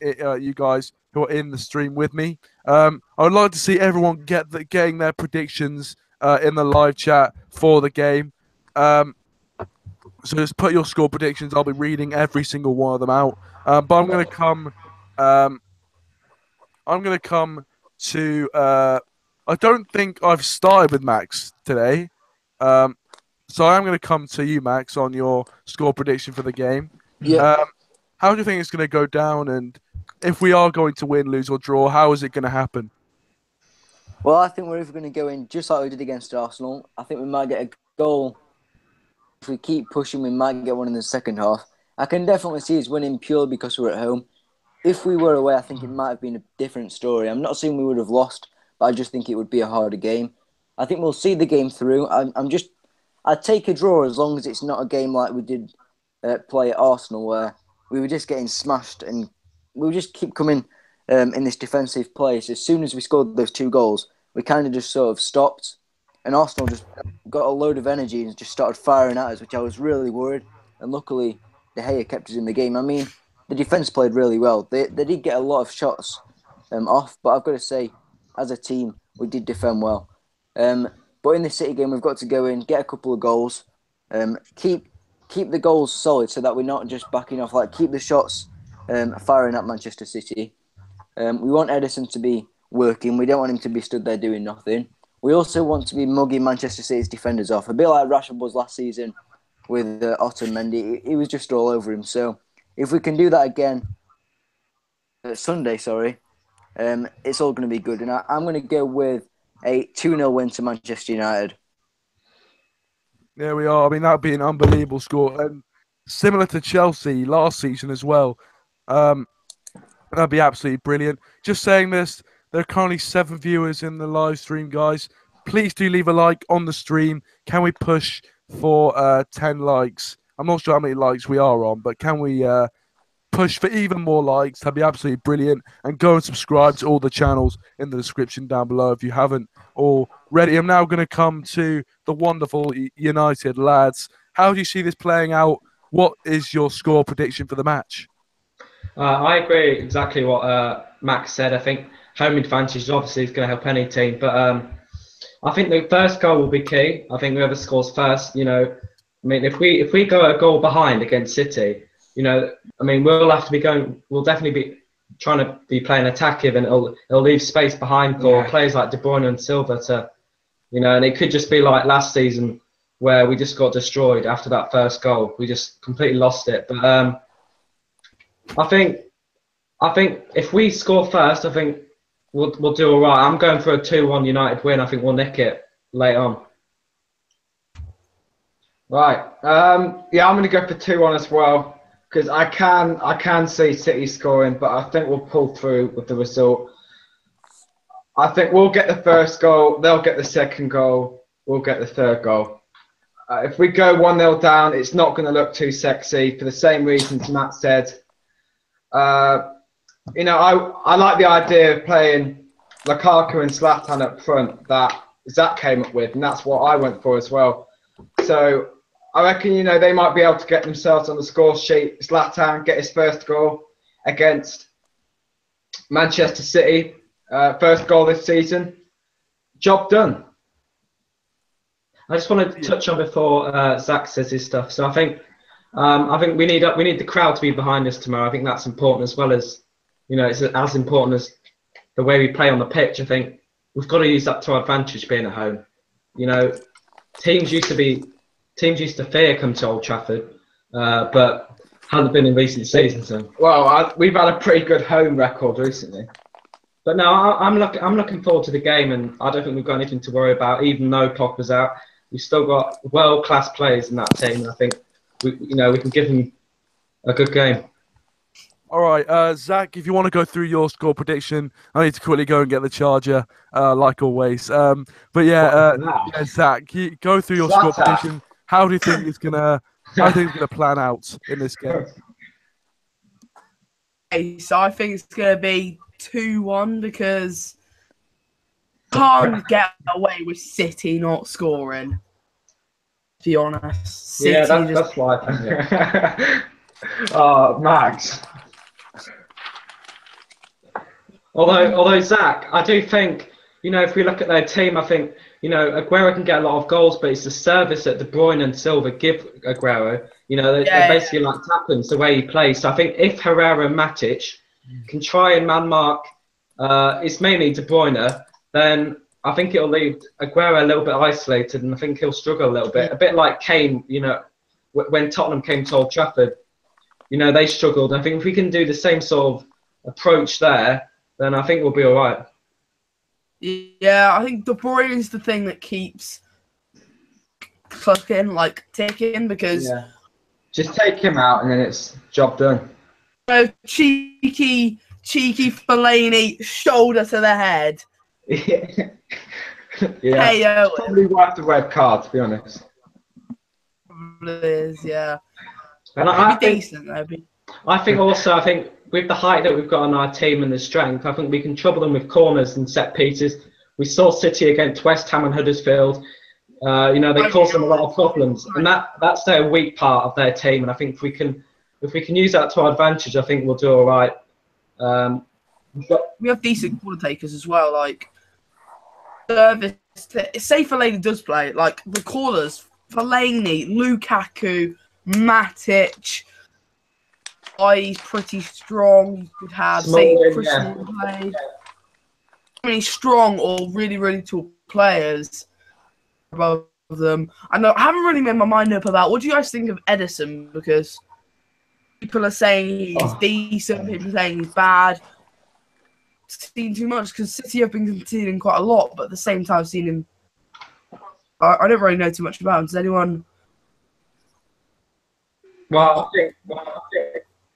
you guys who are in the stream with me, I would like to see everyone getting their predictions in the live chat for the game. So just put your score predictions. I'll be reading every single one of them out. But I'm going to come I'm going to come to. I don't think I've started with Max today. So I'm going to come to you, Max, on your score prediction for the game. Yeah. How do you think it's going to go down? And if we are going to win, lose, or draw, how is it going to happen? Well, I think we're either going to go in just like we did against Arsenal. I think we might get a goal. If we keep pushing, we might get one in the second half. I can definitely see us winning purely because we're at home. If we were away, I think it might have been a different story. I'm not saying we would have lost, but I just think it would be a harder game. I think we'll see the game through. I'd take a draw as long as it's not a game like we did play at Arsenal, where we were just getting smashed and we would just keep coming in this defensive place. As soon as we scored those 2 goals, we kind of just sort of stopped. And Arsenal just got a load of energy and just started firing at us, which I was really worried. And luckily, De Gea kept us in the game. I mean, the defence played really well. They did get a lot of shots off, but I've got to say, as a team, we did defend well. But in the City game, we've got to go in, get a couple of goals, keep the goals solid so that we're not just backing off. Like, keep the shots firing at Manchester City. We want Edison to be working. We don't want him to be stood there doing nothing. We also want to be mugging Manchester City's defenders off, a bit like Rashford was last season with Otamendi. He was just all over him. So if we can do that again Sunday, it's all going to be good. And I'm going to go with a 2-0 win to Manchester United. There we are. I mean, that would be an unbelievable score. And similar to Chelsea last season as well. That'd be absolutely brilliant. Just saying this, there are currently 7 viewers in the live stream, guys. Please do leave a like on the stream. Can we push for 10 likes? I'm not sure how many likes we are on, but can we push for even more likes? That'd be absolutely brilliant. And go and subscribe to all the channels in the description down below if you haven't already. I'm now going to come to the wonderful United lads. How do you see this playing out? What is your score prediction for the match? I agree exactly what Max said. I think home advantage obviously is going to help any team, but I think the first goal will be key. I think whoever scores first, I mean, if we go a goal behind against City, I mean, we'll definitely be trying to be playing attackive, and it'll leave space behind for players like De Bruyne and Silva to, and it could just be like last season where we just got destroyed after that first goal. We just completely lost it. But I think if we score first, I think we'll do all right. I'm going for a 2-1 United win. I think we'll nick it late on. Right. I'm going to go for 2-1 as well, because I can see City scoring, but I think we'll pull through with the result. I think we'll get the first goal. They'll get the second goal. We'll get the third goal. If we go 1-0 down, it's not going to look too sexy for the same reasons Matt said. I like the idea of playing Lukaku and Zlatan up front that Zach came up with, and that's what I went for as well. So I reckon, they might be able to get themselves on the score sheet. Zlatan get his first goal against Manchester City, first goal this season. Job done. I just want to touch on before Zach says his stuff. So I think we need the crowd to be behind us tomorrow. I think that's important, as well as it's as important as the way we play on the pitch. I think we've got to use that to our advantage, being at home. Teams used to fear come to Old Trafford, but hasn't been in recent seasons. So. Well, we've had a pretty good home record recently. But no, I'm looking forward to the game, and I don't think we've got anything to worry about. Even though Pogba's out, we've still got world-class players in that team, and I think we can give them a good game. All right, Zach, if you want to go through your score prediction, I need to quickly go and get the charger, like always. Zach, go through your score prediction. How do you think it's gonna plan out in this game? Okay, so I think it's gonna be 2-1 because can't get away with City not scoring. To be honest, City that's why I think. Oh, Max. Although Zach, I do think if we look at their team, I think Aguero can get a lot of goals, but it's the service that De Bruyne and Silva give Aguero. They're basically like tappings the way he plays. So I think if Herrera and Matic can try and man mark it's mainly De Bruyne, then I think it'll leave Aguero a little bit isolated, and I think he'll struggle a little bit. A bit like Kane, when Tottenham came to Old Trafford, they struggled. I think if we can do the same sort of approach there, then I think we'll be all right. Yeah, I think De Bruyne is the thing that keeps ticking, because just take him out and then it's job done. Cheeky Fellaini, shoulder to the head. Yeah, Hey, probably worth the red card, to be honest. Is, yeah. And I think I think with the height that we've got on our team and the strength, I think we can trouble them with corners and set pieces. We saw City against West Ham and Huddersfield. They caused them a lot of problems, and that's their weak part of their team. And I think if we can use that to our advantage, I think we'll do all right. We have decent corner takers as well. Like, say Fellaini does play, like the corners, Fellaini, Lukaku, Matic. He's pretty strong. You could have, Chris Smalling play. I mean, strong or really, really tall players above them. I haven't really made my mind up about what do you guys think of Edison, because people are saying he's decent, people are saying he's bad. Seen too much, because City have been conceding quite a lot, but at the same time, seen him. I don't really know too much about him. Does anyone? Well,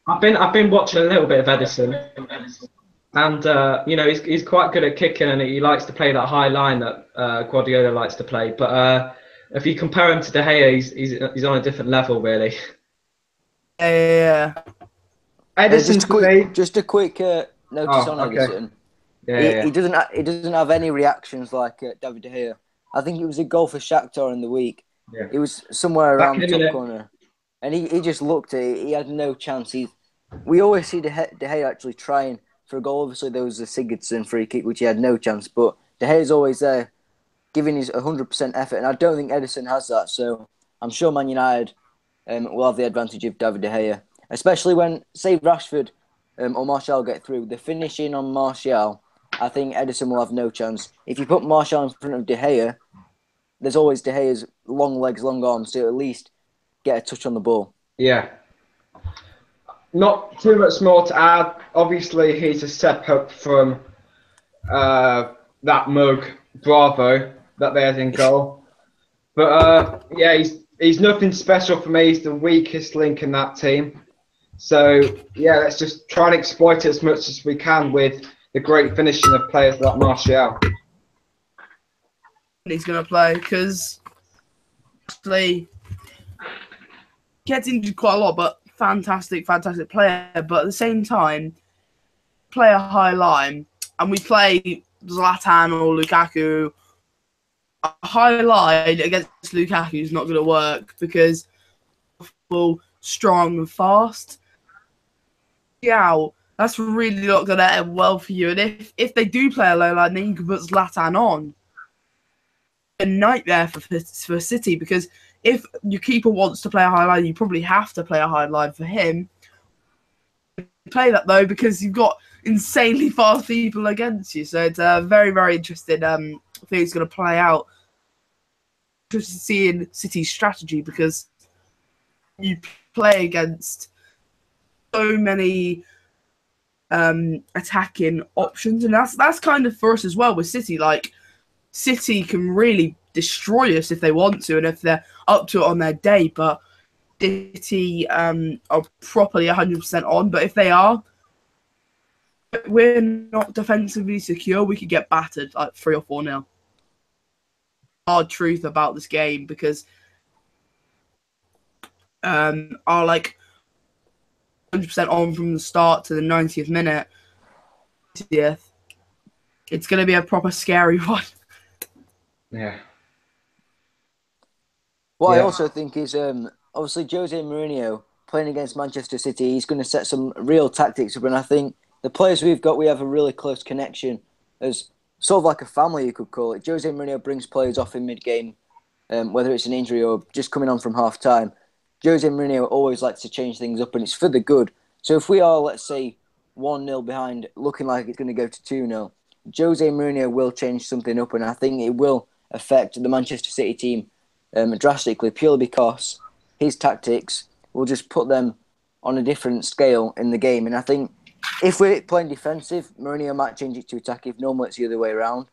I've been watching a little bit of Edison, and he's quite good at kicking, and he likes to play that high line that Guardiola likes to play. But if you compare him to De Gea, he's on a different level, really. Yeah. Edison, just a quick notice on Edison. He doesn't have any reactions like David De Gea. I think it was a goal for Shakhtar in the week. Yeah. It was somewhere around the top corner, and he just looked at it. He had no chance. We always see De Gea actually trying for a goal. Obviously, there was a Sigurdsson free kick which he had no chance, but De Gea's always there, giving his 100% effort, and I don't think Edison has that. So I'm sure Man United will have the advantage of David De Gea, especially when, say, Rashford or Martial get through. The finishing on Martial, I think Edison will have no chance. If you put Martial in front of De Gea, there's always De Gea's long legs, long arms to at least get a touch on the ball. Yeah. Not too much more to add. Obviously, he's a step up from that mug, Bravo, that they had in goal. But he's nothing special for me. He's the weakest link in that team. So, let's just try and exploit it as much as we can with the great finishing of players like Martial. He's going to play, because he gets injured quite a lot, but fantastic player. But at the same time, play a high line, and we play Zlatan or Lukaku. A high line against Lukaku is not going to work, because he's strong and fast. Yeah, that's really not going to end well for you. And if they do play a low line, then you can put Zlatan on. A nightmare for City, because if your keeper wants to play a high line, you probably have to play a high line for him. Play that though, because you've got insanely fast people against you. So it's very, very interesting. I think it's going to play out. Just seeing City's strategy, because you play against so many attacking options, and that's kind of for us as well with City. Like, City can really destroy us if they want to, and if they're up to it on their day. But City are properly 100% on. But if they are, we're not defensively secure. We could get battered like 3 or 4-0. Hard truth about this game, because are like 100% on from the start to the 90th minute. It's going to be a proper scary one. Yeah. What I also think is, obviously, Jose Mourinho playing against Manchester City, he's going to set some real tactics up, and I think the players we have a really close connection, as sort of like a family, you could call it. Jose Mourinho brings players off in mid-game, whether it's an injury or just coming on from half-time. Jose Mourinho always likes to change things up, and it's for the good. So if we are, let's say, 1-0 behind, looking like it's going to go to 2-0, Jose Mourinho will change something up, and I think it will affect the Manchester City team drastically, purely because his tactics will just put them on a different scale in the game. And I think if we're playing defensive, Mourinho might change it to attack. If normal, it's the other way around.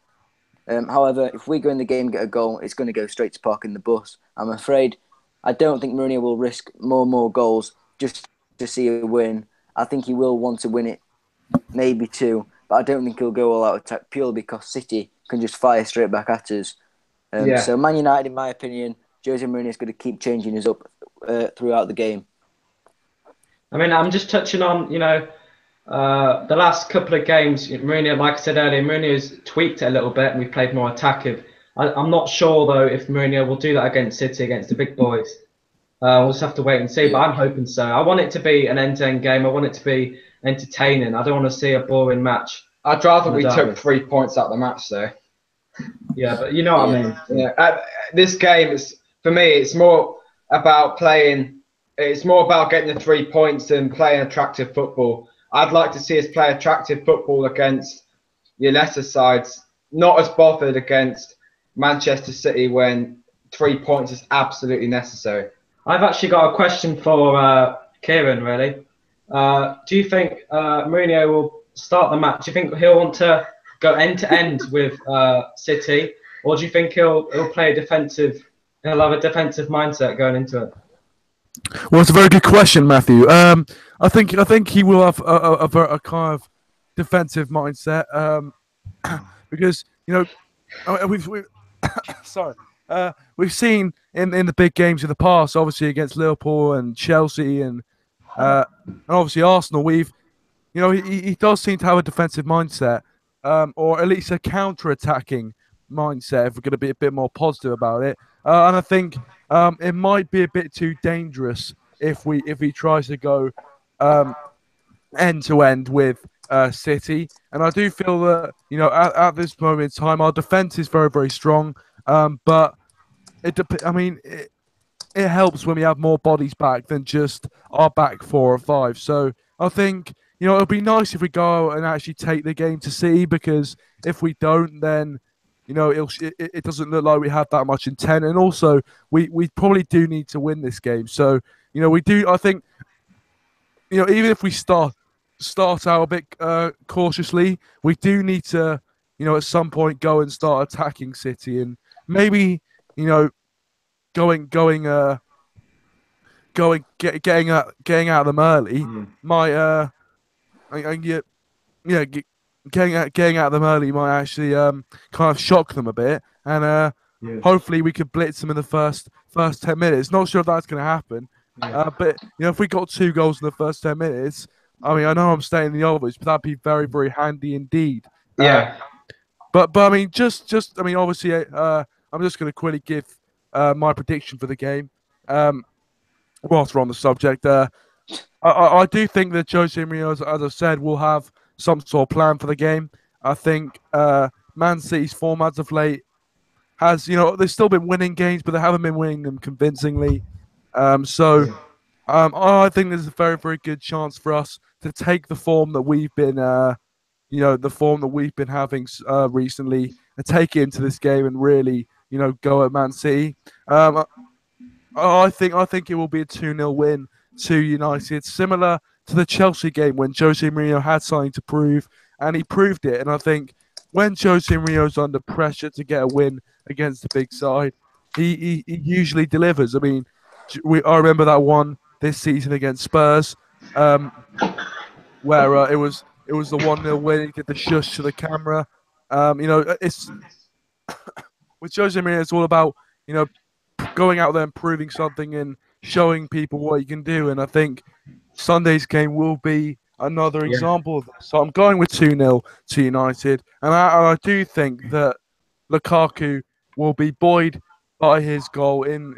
However, if we go in the game and get a goal, it's going to go straight to parking the bus. I'm afraid I don't think Mourinho will risk more and more goals just to see a win. I think he will want to win it, maybe 2, but I don't think he'll go all out attack purely because City can just fire straight back at us. So Man United, in my opinion, Jose Mourinho is going to keep changing us up throughout the game. I mean, I'm just touching on, the last couple of games, Mourinho, like I said earlier, Mourinho's tweaked it a little bit and we played more attacking. I'm not sure, though, if Mourinho will do that against City, against the big boys. We'll just have to wait and see, but I'm hoping so. I want it to be an end-to-end game. I want it to be entertaining. I don't want to see a boring match. I'd rather we took 3 points out of the match, though. Yeah, but you know what I mean. Yeah, this game is, for me, it's more about playing. It's more about getting the 3 points than playing attractive football. I'd like to see us play attractive football against your lesser sides, not as bothered against Manchester City when 3 points is absolutely necessary. I've actually got a question for Kieran, really. Do you think Mourinho will start the match? Do you think he'll want to go end-to-end with City, or do you think he'll play a defensive? He'll have a defensive mindset going into it. Well, it's a very good question, Matthew. I think he will have a kind of defensive mindset because we've seen in the big games of the past, obviously against Liverpool and Chelsea and obviously Arsenal. He does seem to have a defensive mindset, or at least a counter-attacking mindset, if we're going to be a bit more positive about it. And I think it might be a bit too dangerous if he tries to go end to end with City. And I do feel that at this moment in time, our defense is very, very strong. But it helps when we have more bodies back than just our back 4 or 5. So I think it'll be nice if we go and actually take the game to City, because if we don't, then it doesn't look like we have that much intent. And also, we probably do need to win this game. So we do. I think even if we start out a bit cautiously, we do need to at some point go and start attacking City, and maybe getting out of them early might getting out of them early might actually kind of shock them a bit, and hopefully we could blitz them in the first 10 minutes. Not sure if that's going to happen, but if we got 2 goals in the first 10 minutes, I mean, I know I'm stating the obvious, but that'd be very, very handy indeed. Yeah. But I mean, obviously, I'm just going to quickly give my prediction for the game. Whilst we're on the subject, I do think that Jose Mourinho, as I said, will have some sort of plan for the game. I think Man City's form as of late has, they've still been winning games, but they haven't been winning them convincingly. I think there's a very, very good chance for us to take the form that we've been, having recently, and take it into this game and really, go at Man City. I think it will be a 2-0 win to United, similar to the Chelsea game when Jose Mourinho had something to prove, and he proved it. And I think when Jose Mourinho's under pressure to get a win against the big side, he usually delivers. I mean, I remember that one this season against Spurs, where it was the 1-0 win. He did the shush to the camera. It's with Jose Mourinho, it's all about going out there and proving something and showing people what you can do. And I think Sunday's game will be another example of this. So I'm going with 2-0 to United. And I do think that Lukaku will be buoyed by his goal in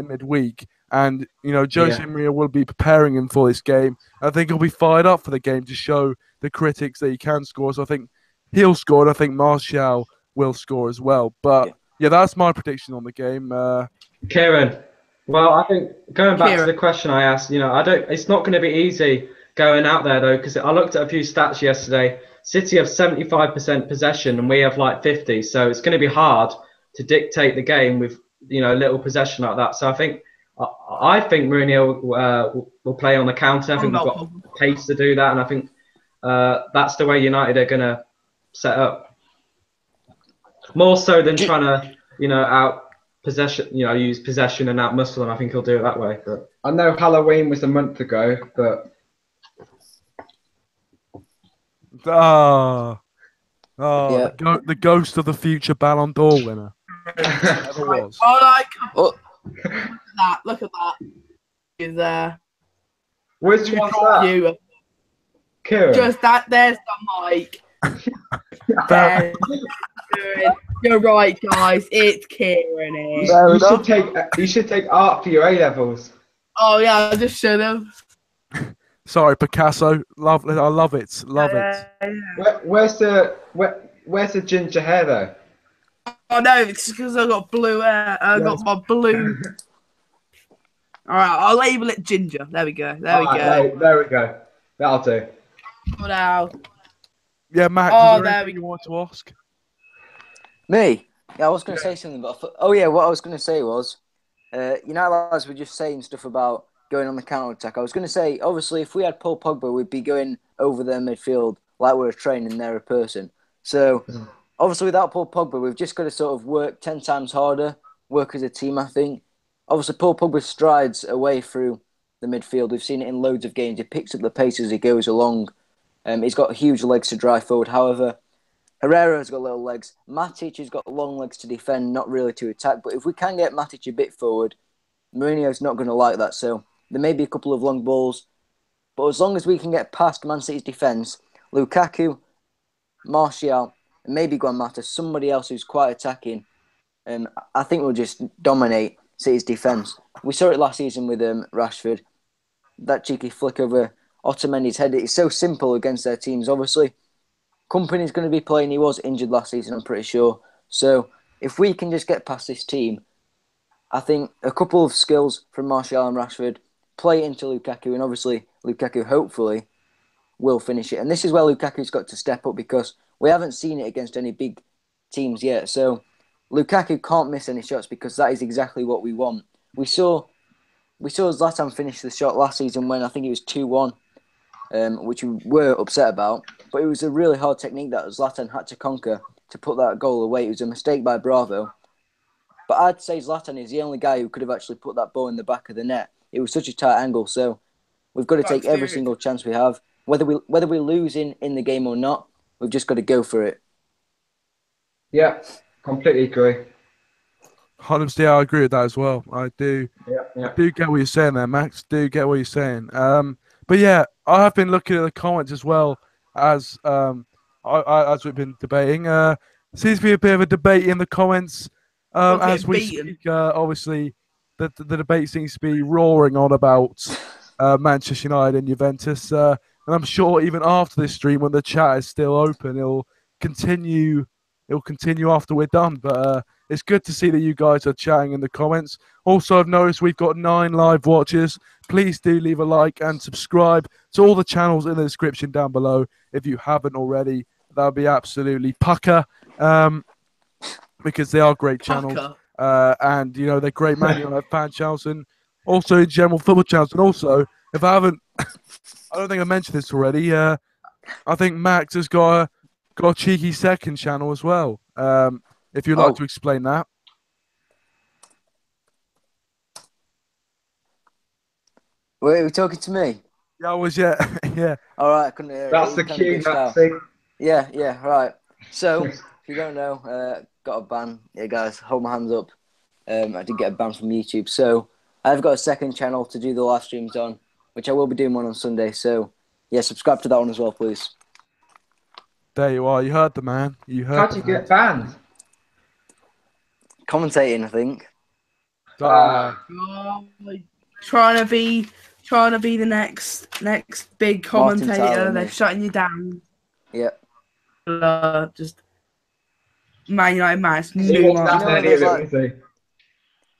midweek. And, Jose Mourinho will be preparing him for this game. I think he'll be fired up for the game to show the critics that he can score. So I think he'll score, and I think Martial will score as well. But, that's my prediction on the game. Kieran, well, I think going back to the question I asked, it's not going to be easy going out there though, because I looked at a few stats yesterday. City have 75% possession and we have like 50, so it's going to be hard to dictate the game with little possession like that. So I think Mourinho will play on the counter. I think we've got pace to do that, and I think that's the way United are going to set up. More so than trying to out possession, use possession and out muscle them. I think he'll do it that way. But I know Halloween was a month ago, but Yeah. The ghost of the future Ballon d'Or winner. Never was. Look at that. Is there? which one's that? Kieran. Just that. There's the mic. You're right, guys. It's Kieran here. You should take art for your A levels. Oh yeah, I just should have. Sorry, Picasso. I love it. Love it. Where's the ginger hair though? Oh no, it's because I got blue hair. I got my blue. All right, I'll label it ginger. There we go. There we go. That'll do. Oh, now. Yeah, Max. Oh, there we go. You want to ask? Me? Yeah, I was going to say something, but what I was going to say was, lads were just saying stuff about going on the counter attack. I was going to say, obviously, if we had Paul Pogba, we'd be going over their midfield like we're a train and they're a person. So, obviously, without Paul Pogba, we've just got to sort of work 10 times harder, work as a team, I think. Obviously, Paul Pogba strides away through the midfield. We've seen it in loads of games. He picks up the pace as he goes along. He's got huge legs to drive forward. However, Herrera's got little legs. Matic has got long legs to defend, not really to attack. But if we can get Matic a bit forward, Mourinho's not going to like that. So there may be a couple of long balls. But as long as we can get past Man City's defence, Lukaku, Martial, and maybe Juan Mata, somebody else who's quite attacking, I think we'll just dominate City's defence. We saw it last season with Rashford. That cheeky flick over Otamendi's head. It's so simple against their teams. Obviously, Kompany's going to be playing. He was injured last season, I'm pretty sure. So if we can just get past this team, I think a couple of skills from Martial and Rashford, play into Lukaku, and obviously Lukaku hopefully will finish it. And this is where Lukaku's got to step up because we haven't seen it against any big teams yet. So Lukaku can't miss any shots because that is exactly what we want. We saw Zlatan finish the shot last season when I think it was 2-1, which we were upset about. But it was a really hard technique that Zlatan had to conquer to put that goal away. It was a mistake by Bravo. But I'd say Zlatan is the only guy who could have actually put that ball in the back of the net. It was such a tight angle. So we've got to take every single chance we have. Whether we lose in the game or not, we've just got to go for it. Yeah, completely agree. Honestly, I agree with that as well. I do. Yeah. I do get what you're saying there, Max. Do get what you're saying. But yeah, I have been looking at the comments as well as as we've been debating. Seems to be a bit of a debate in the comments as we speak. Obviously, the debate seems to be roaring on about Manchester United and Juventus. And I'm sure even after this stream, when the chat is still open, it'll continue. It'll continue after we're done. But it's good to see that you guys are chatting in the comments. Also, I've noticed we've got 9 live watchers. Please do leave a like and subscribe to all the channels in the description down below if you haven't already. That would be absolutely pucker because they are great channels. And, they're great Man United fan channels and also in general football channels. And also, if I haven't, I don't think I mentioned this already, I think Max has got a cheeky second channel as well. If you'd like to explain that. Wait, are you talking to me? Yeah, I was, yeah. Yeah. All right, I couldn't hear it. That's the cue, Maxi. Yeah, right. So, if you don't know, got a ban. Yeah, guys, hold my hands up. I did get a ban from YouTube. So, I've got a second channel to do the live streams on, which I will be doing one on Sunday. So, yeah, subscribe to that one as well, please. There you are. You heard the man. How'd you get banned? Commentating, I think. Trying to be the next big commentator. They're shutting you down. Yep. Just Man United match. Do you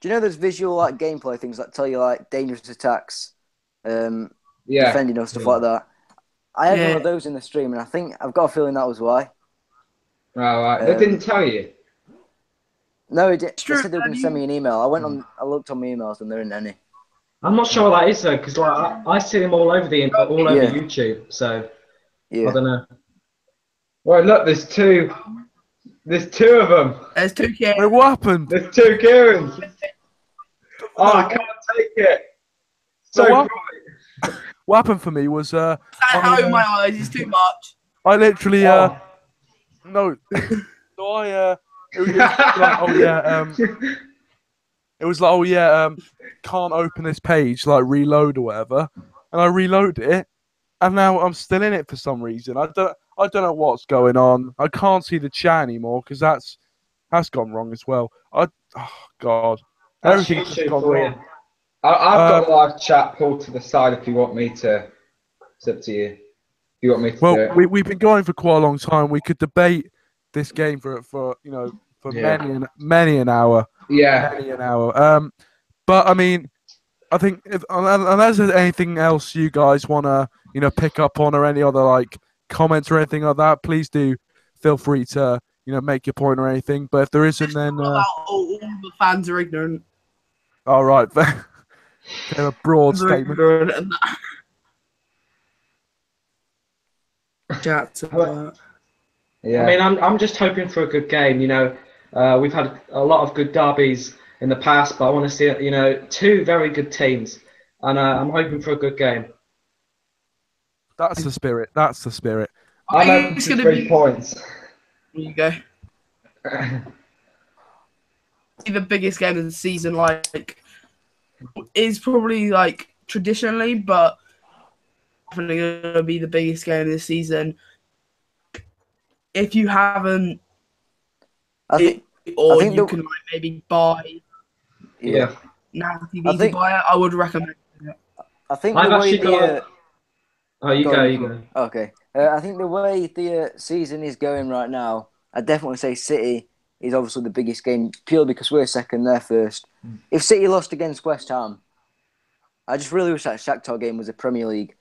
know there's visual gameplay things that tell you dangerous attacks, defending or stuff like that. I had one of those in the stream, and I think I've got a feeling that was why. Oh, right. They didn't tell you? No, it did. They said they were going to send me an email. I looked on my emails, and there isn't any. I'm not sure what that is though, because like I see them all over YouTube. So I don't know. Well, look, there's two. There's two of them. There's two Kieran. Wait, what happened? There's two Kierans. Oh, I can't take it. So what happened for me was That out of my eyes is too much. I literally no. So I it was like, oh yeah, it was like, oh yeah, can't open this page, like reload or whatever, and I reload it, and now I'm still in it for some reason. I don't know what's going on. I can't see the chat anymore because that's gone wrong as well. Oh God, everything's just gone wrong. I've got a live chat pulled to the side if you want me to. It's up to you. If you want me to do it. We've been going for quite a long time. We could debate this game for many an hour. Yeah. Many an hour. But I mean, I think unless there's anything else you guys want to pick up on, or any other like comments or anything like that, please do feel free to make your point or anything. But if there isn't, then all the fans are ignorant. All right. They're a broad statement. Yeah. I mean, I'm just hoping for a good game. We've had a lot of good derbies in the past, but I want to see two very good teams, and I'm hoping for a good game. That's the spirit. That's the spirit. I'm hoping for 3 points. There you go. The biggest game of the season, is probably traditionally, but definitely going to be the biggest game of the season. If you haven't, you can maybe buy. Yeah. Now TV to buy it, I would recommend it. I think I've the actually way got. You go. Okay. I think the way the season is going right now, I'd definitely say City is obviously the biggest game, purely because we're second, they're first. If City lost against West Ham, I just really wish that Shakhtar game was a Premier League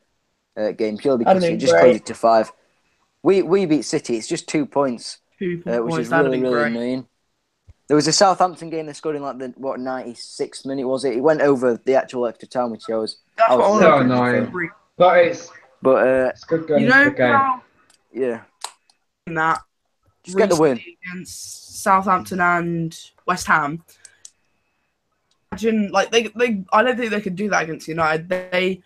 game, purely because it just closed it to 5. We beat City. It's just 2 points, which is really, really annoying. There was a Southampton game they scored in 96th minute, was it? It went over the actual extra time, which I was so annoying. But it's good going. Good game. Yeah. That just get the win against Southampton and West Ham. Imagine, I don't think they could do that against United.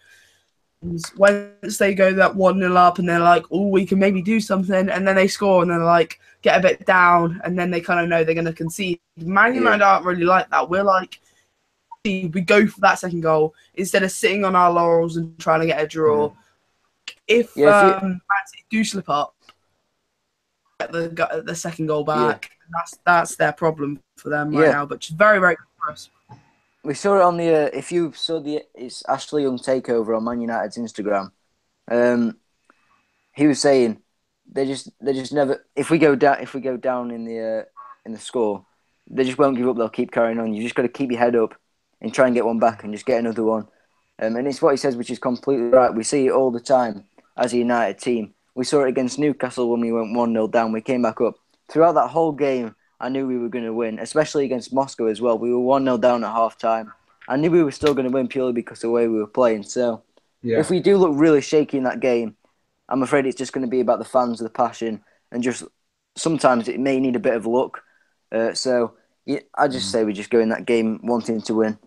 Once they go that 1-0 up and they're like, oh, we can maybe do something, and then they score and then get a bit down, and then they kind of know they're going to concede. Man United aren't really like that. We're we go for that second goal instead of sitting on our laurels and trying to get a draw. If Man City do slip up, get the second goal back. That's their problem for them right now, but just very, very good for us. We saw it on the. If you saw it's Ashley Young takeover on Man United's Instagram. He was saying they just never. If we go down in the score, they just won't give up. They'll keep carrying on. You just got to keep your head up and try and get one back and just get another one. And it's what he says, which is completely right. We see it all the time as a United team. We saw it against Newcastle when we went 1-0 down. We came back up. Throughout that whole game, I knew we were going to win, especially against Moscow as well. We were 1-0 down at half-time. I knew we were still going to win purely because of the way we were playing. So if we do look really shaky in that game, I'm afraid it's just going to be about the fans, the passion, and just sometimes it may need a bit of luck. I just say we just go in that game wanting to win.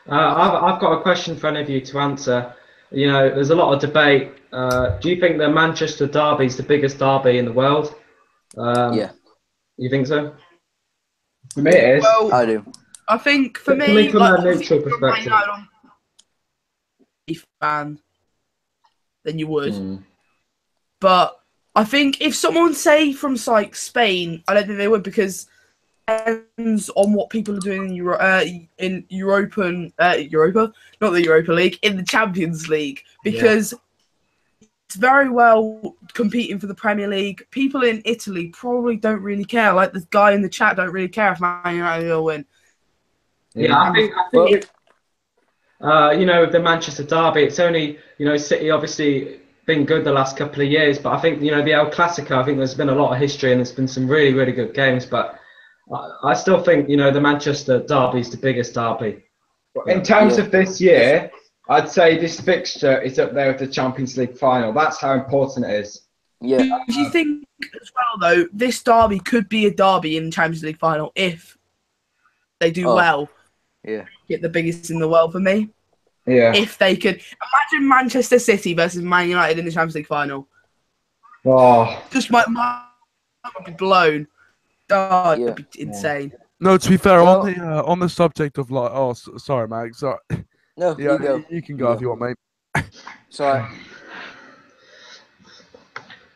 I've got a question for any of you to answer. There's a lot of debate. Do you think the Manchester derby is the biggest derby in the world? Yeah. You think so? For me, it is. Well, I do. I think for me, from a neutral perspective, fan, then you would. But I think if someone say from Spain, I don't think they would, because it depends on what people are doing in Europa, not the Europa League, in the Champions League, because it's very well competing for the Premier League. People in Italy probably don't really care. Like the guy in the chat don't really care if Man United will win. Yeah, I think You know, with the Manchester derby, it's only, you know, City obviously been good the last couple of years, but I think, you know, the El Clasico, I think there's been a lot of history and there's been some really, really good games, but I still think, you know, the Manchester derby is the biggest derby. In terms Yeah. of this year, I'd say this fixture is up there with the Champions League final. That's how important it is. Yeah. Do you think as well, though, this derby could be a derby in the Champions League final if they do well? Yeah. Get the biggest in the world for me. Yeah. If they could imagine Manchester City versus Man United in the Champions League final, Oh, just my mind would be blown. Oh, Yeah. it'd be insane. No, to be fair, Well- on the subject of like, sorry, Max. Sorry. No, Yeah, you go. you can go if you want, mate. Sorry.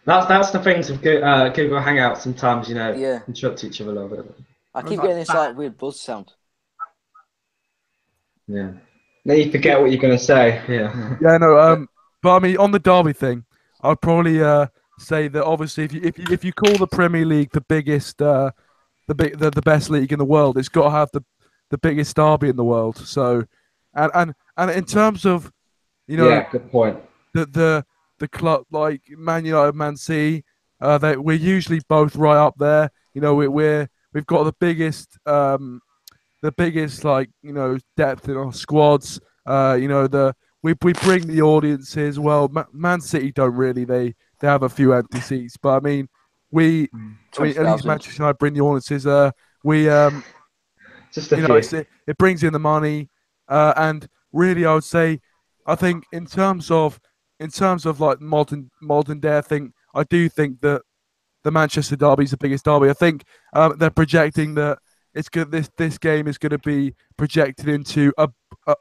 That's the things of Google Hangout. Sometimes, you know, Yeah. interrupt each other a little bit. I keep getting this like weird buzz sound. Yeah. then you forget what you're going to say. Yeah. Yeah, no. But I mean, on the derby thing, I'd probably say that obviously, if you call the Premier League the biggest, the best league in the world, it's got to have the biggest derby in the world. So, and in terms of, you know, Yeah, good point. the club like Man United, Man City, we're usually both right up there. You know, we've got the biggest like, you know, depth in our squads. You know, we bring the audiences. Well, Man City don't really. They have a few empty seats, but I mean, at least 20,000. Manchester United bring the audiences. We Just a you know, few. it brings in the money, and really, I would say, I think in terms of like modern day, I do think that the Manchester derby is the biggest derby. I think they're projecting that it's good. This game is going to be projected into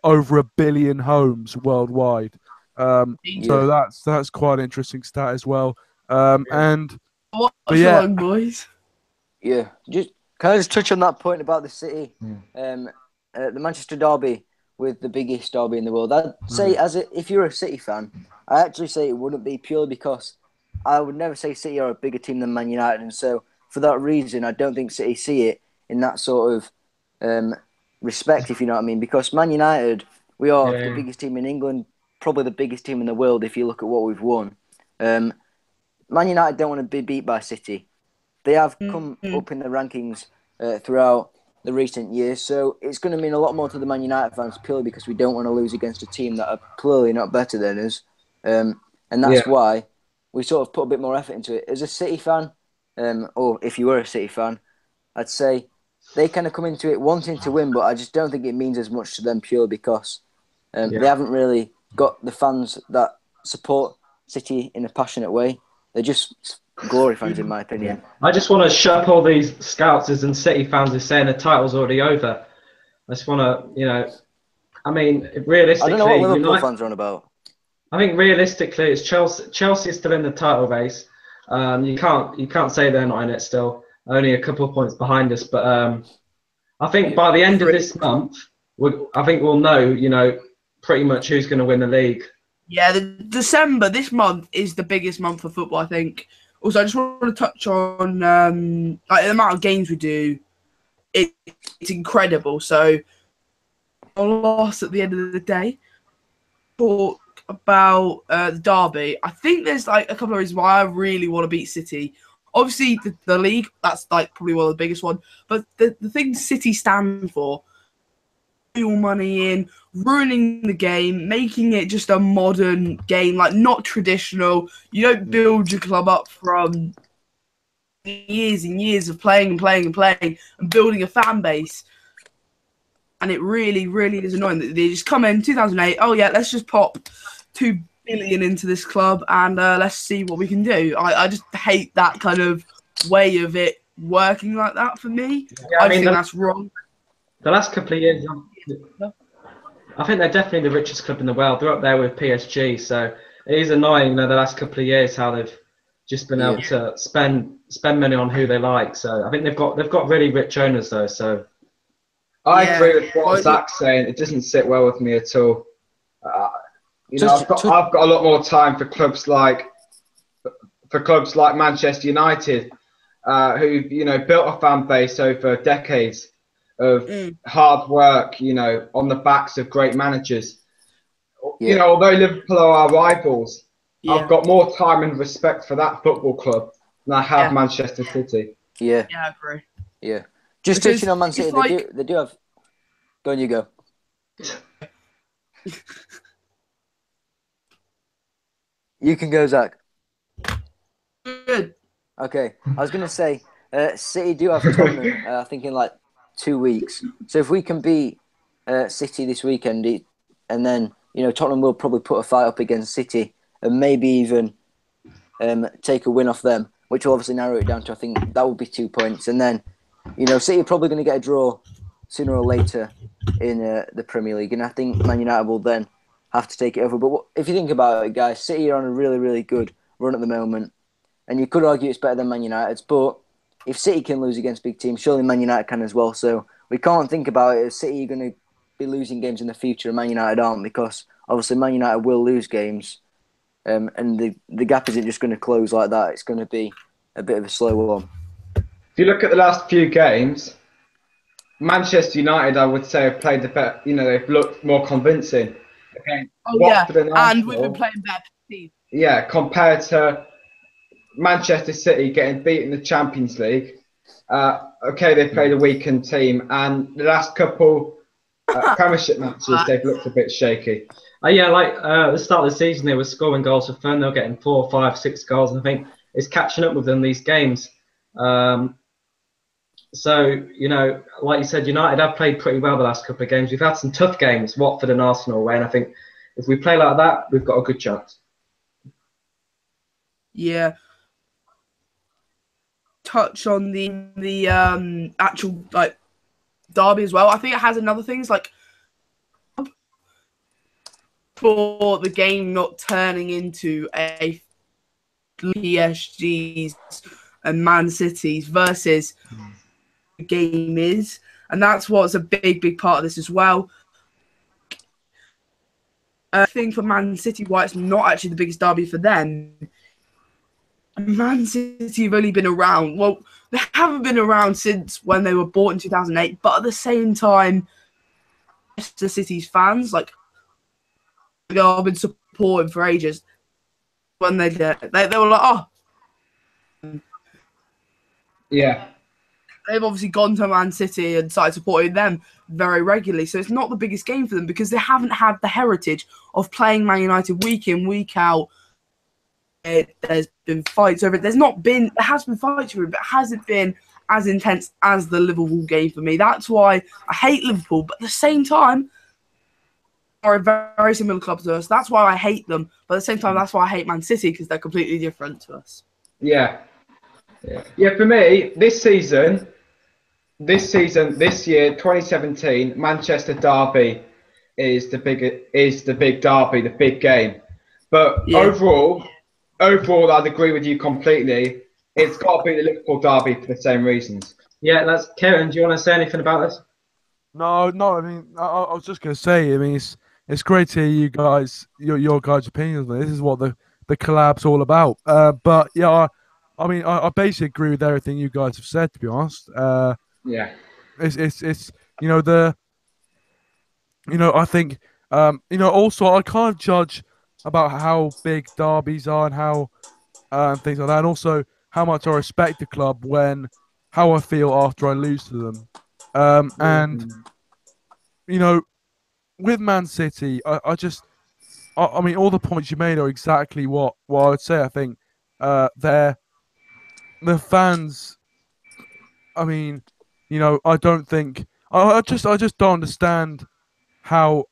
over 1 billion homes worldwide. So that's quite an interesting stat as well. And What's But yeah. wrong, boys? Yeah. Can I just touch on that point about the City? The Manchester derby with the biggest derby in the world. I'd say, if you're a City fan, I actually say it wouldn't be purely because I would never say City are a bigger team than Man United, and so for that reason, I don't think City see it in that sort of respect, if you know what I mean. Because Man United, we are the biggest team in England, probably the biggest team in the world if you look at what we've won. Man United don't want to be beat by City. They have come up in the rankings throughout the recent years, so it's going to mean a lot more to the Man United fans purely because we don't want to lose against a team that are clearly not better than us, and that's why we sort of put a bit more effort into it. As a City fan, or if you were a City fan, I'd say they kind of come into it wanting to win, but I just don't think it means as much to them purely because they haven't really got the fans that support City in a passionate way. They're just glory fans, in my opinion. I just want to shut up all these Scousers and City fans who are saying the title's already over. I just want to, you know, I mean, realistically, I don't know what Liverpool fans are on about. I think realistically, it's Chelsea. Chelsea's still in the title race. You can't say they're not in it still. Only a couple of points behind us, but I think by the end of this month, I think we'll know, you know, pretty much who's going to win the league. Yeah, December, this month, is the biggest month for football, I think. Also, I just want to touch on like the amount of games we do. It's incredible. So, a loss at the end of the day. Talk about the derby. I think there's like a couple of reasons why I really want to beat City. Obviously, the league, that's like probably one of the biggest ones. But the thing City stand for, real money in, ruining the game, making it just a modern game, like not traditional. You don't build your club up from years and years of playing and building a fan base. And it really, really is annoying that they just come in 2008. Oh yeah, let's just pop 2 billion into this club and let's see what we can do. I just hate that kind of way of it working like that for me. Yeah, I think that's wrong. The last couple of years, I think they're definitely the richest club in the world. They're up there with PSG, so it is annoying, you know, the last couple of years how they've just been able to spend money on who they like. So I think they've got really rich owners though. So I agree with what Zach's saying. It doesn't sit well with me at all. You know, I've got a lot more time for clubs like Manchester United, who, you know, built a fan base over decades. of hard work, on the backs of great managers. Yeah. Although Liverpool are our rivals, Yeah. I've got more time and respect for that football club than I have Manchester City. Yeah. Yeah, I agree. Yeah. Just Because touching on Man City, it's like- they do have. Go on, you go. You can go, Zach. Good. Okay, I was going to say, City do have Tottenham, I think, in like 2 weeks. So if we can beat City this weekend, and then, Tottenham will probably put a fight up against City and maybe even take a win off them, which will obviously narrow it down to, I think, that would be 2 points. And then, City are probably going to get a draw sooner or later in the Premier League. And I think Man United will then have to take it over. But if you think about it, guys, City are on a really, really good run at the moment. And you could argue it's better than Man United's, but if City can lose against big teams, surely Man United can as well. So we can't think about it as City are going to be losing games in the future and Man United aren't, because obviously Man United will lose games, and the gap isn't just going to close like that. It's going to be a bit of a slow one. If you look at the last few games, Manchester United, I would say, have played the better. They've looked more convincing. Okay. Oh, Watford and and we've Arsenal, been playing better teams. Yeah, compared to Manchester City getting beat in the Champions League. Okay, they played a weakened team, and the last couple Premiership matches, they've looked a bit shaky. The start of the season, they were scoring goals for fun. They were getting 4, 5, 6 goals, and I think it's catching up with them these games. So, like you said, United have played pretty well the last couple of games. We've had some tough games, Watford and Arsenal away, and I think if we play like that, we've got a good chance. Yeah. Touch on the actual derby as well. I think it has another things for the game not turning into a PSG's and Man City's versus the game is, and that's what's a big part of this as well. I think for Man City, why it's not actually the biggest derby for them. Man City have only been around. Well, they haven't been around since when they were bought in 2008. But at the same time, Manchester City's fans they've been supporting for ages. When they did, they were like, oh, yeah. They've obviously gone to Man City and started supporting them very regularly. So it's not the biggest game for them because they haven't had the heritage of playing Man United week in, week out. There's been fights over it. There has been fights over it, but it hasn't been as intense as the Liverpool game for me. That's why I hate Liverpool, but at the same time, are a very similar club to us. That's why I hate them, but at the same time, that's why I hate Man City, because they're completely different to us. Yeah. For me, this year, 2017, Manchester Derby is the big derby, the big game. But overall, I'd agree with you completely. It's got to be the Liverpool derby for the same reasons. Yeah, Kieran, do you want to say anything about this? No. I mean, I was just going to say. I mean, it's great to hear you guys, your guys' opinions. This is what the collab's all about. But yeah, I mean, I basically agree with everything you guys have said. To be honest, it's I think also I can't judge about how big derbies are and how things like that, and also how much I respect the club when how I feel after I lose to them. And with Man City, I mean, all the points you made are exactly what I would say. I think the fans. I mean, I don't think I just don't understand how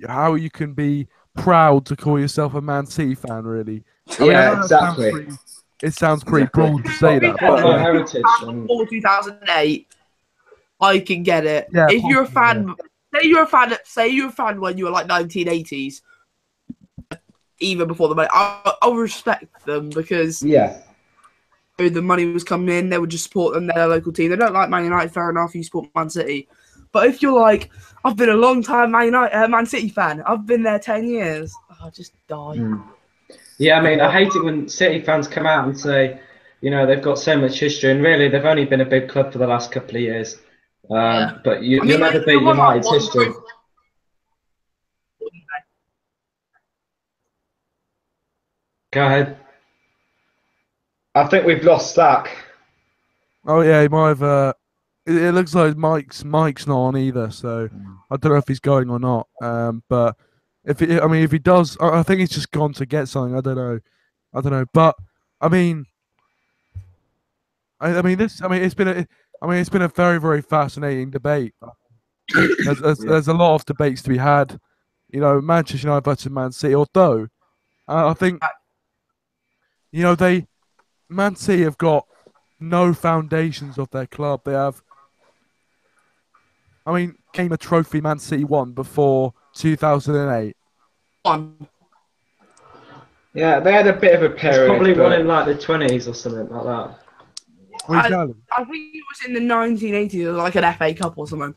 how you can be proud to call yourself a Man City fan. Really, exactly. It sounds pretty broad to say that. But heritage. Before 2008, I can get it. Yeah, if you're a fan, say you're a fan when you were like 1980s, even before the money, I'll respect them because the money was coming in, they would just support them, their local team. They don't like Man United, fair enough, you support Man City. But if you're like, I've been a long time Man City fan, I've been there 10 years, I'll just die. Yeah, I mean, I hate it when City fans come out and say, they've got so much history, and really they've only been a big club for the last couple of years. Yeah. But you'll I mean, never they beat won, like, United's one history. trophy. Go ahead. I think we've lost Stack. Oh yeah, he might have. It looks like Mike's not on either, so I don't know if he's going or not. But if if he does, I think he's just gone to get something. I don't know. But I mean, it's been a very very fascinating debate. There's a lot of debates to be had. Manchester United versus Man City. Although I think Man City have got no foundations of their club. They have. Came a trophy Man City won before 2008. One. Yeah, they had a bit of a It's period. probably but one in like the 20s or something like that. Exactly. I think it was in the 1980s, like an FA Cup or something.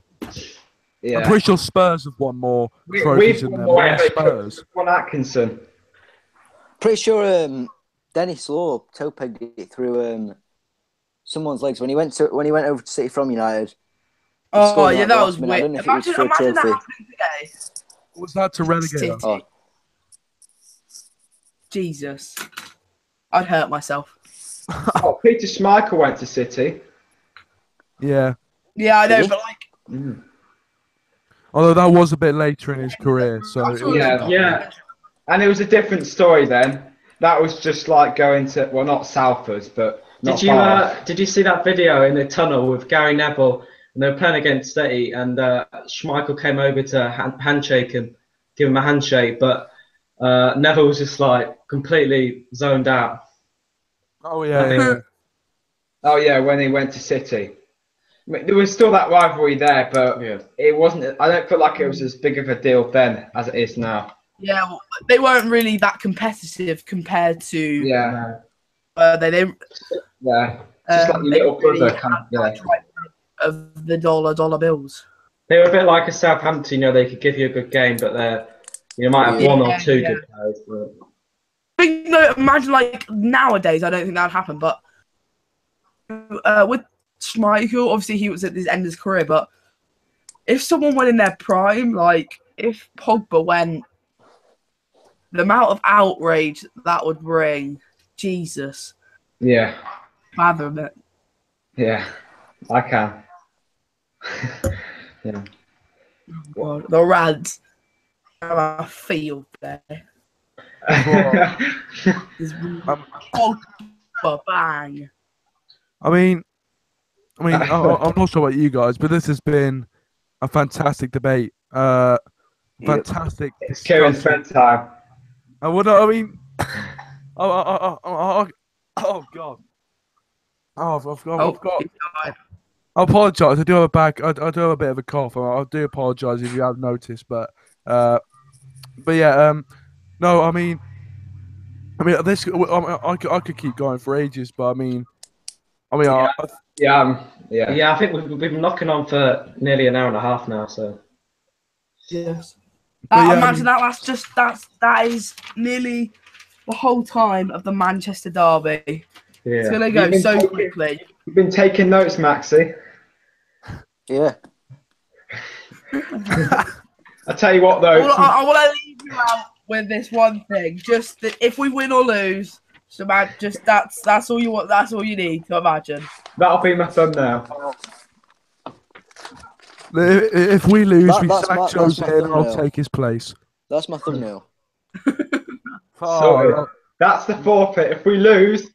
yeah. I'm pretty sure Spurs have won more We've trophies won than them. more Yeah, FA Cups Spurs. than One Atkinson. Pretty sure Dennis Law toe pegged it through someone's legs when he went over to City from United. He Oh scored in, yeah, like, the that last was minute. I weird. don't know if it was for a Imagine that trophy. happening today. Was that to relegate City. us? Oh, Jesus, I'd hurt myself. Oh, Peter Schmeichel went to City. Yeah. Yeah, I know, Did he? but like, Although that was a bit later in his career, so I'm it sure was, Yeah. Yeah. And it was a different story then. That was just like going to, well, not Salford, but not far. Did you see that video in the tunnel with Gary Neville and they were playing against City and Schmeichel came over to handshake and give him a handshake, but Neville was just like completely zoned out. oh yeah. Oh yeah, when he went to City. I mean, there was still that rivalry there, but it wasn't. I don't feel like it was as big of a deal then as it is now. yeah, well, they weren't really that competitive compared to. Yeah, They yeah. Just like your they little really brother, had kind of, yeah. that drive of the dollar bills. They were a bit like a Southampton, they could give you a good game, but you might have Yeah. one or two Yeah. good players. But... I think, no, imagine like nowadays, I don't think that'd happen. But with Schmeichel, obviously he was at the end of his career. But if someone went in their prime, like if Pogba went, the amount of outrage that would bring, Jesus, Yeah, fathom it. yeah. I can. Yeah. God, the Rads have a field there. There's Pogba, bang. I'm not sure about you guys, but this has been a fantastic debate. Fantastic It's Kieran's discussion. bedtime. Oh God. I've got. I apologise. I do have a bit of a cough. I do apologise if you have noticed, but yeah. No, this. I could keep going for ages, but Yeah, Yeah, I think we've been knocking on for nearly an hour and a half now. So Yes. But yeah, Imagine that is nearly the whole time of the Manchester derby. It's yeah, gonna go You've been so taking- quickly. You've been taking notes, Maxi. yeah. I tell you what, though. I want to leave you out with this one thing. Just that if we win or lose, that's all you want. That's all you need to imagine. That'll be my thumbnail. if we lose, we That's sack my Jose and I'll thumbnail. take his place. That's my thumbnail. Sorry. That's the forfeit. If we lose,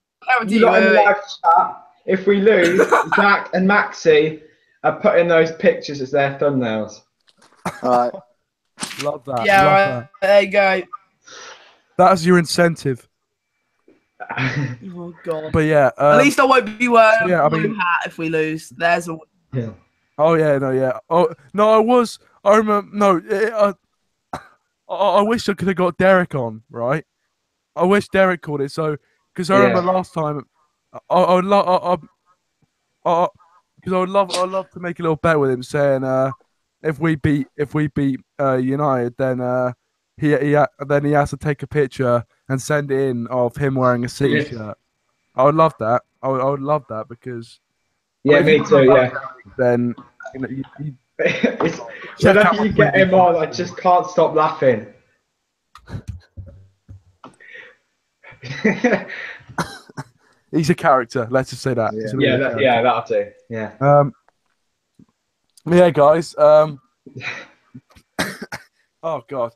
you lot in the live chat, if we lose, Zach and Maxi are putting those pictures as their thumbnails. All right. Love that. Yeah, love right, there you go. that. That's your incentive. Oh God. But yeah. At least I won't be wearing yeah, a I blue mean- hat if we lose. There's a. yeah. Oh yeah, no, yeah. Oh no, I remember. No, I wish I could have got Derek on. Right. I wish Derek called it. So because I remember last time, I would love. Because I'd love to make a little bet with him, saying if we beat United, then then he has to take a picture and send it in of him wearing a City Yeah. shirt. I would love that. I would love that because Yeah, if me you too, do yeah. then Check out whenever you my get him Twitter. on, I just can't stop laughing. He's a character. Let's just say that. He's a real character. that'll do. Yeah. Yeah, guys. Oh God.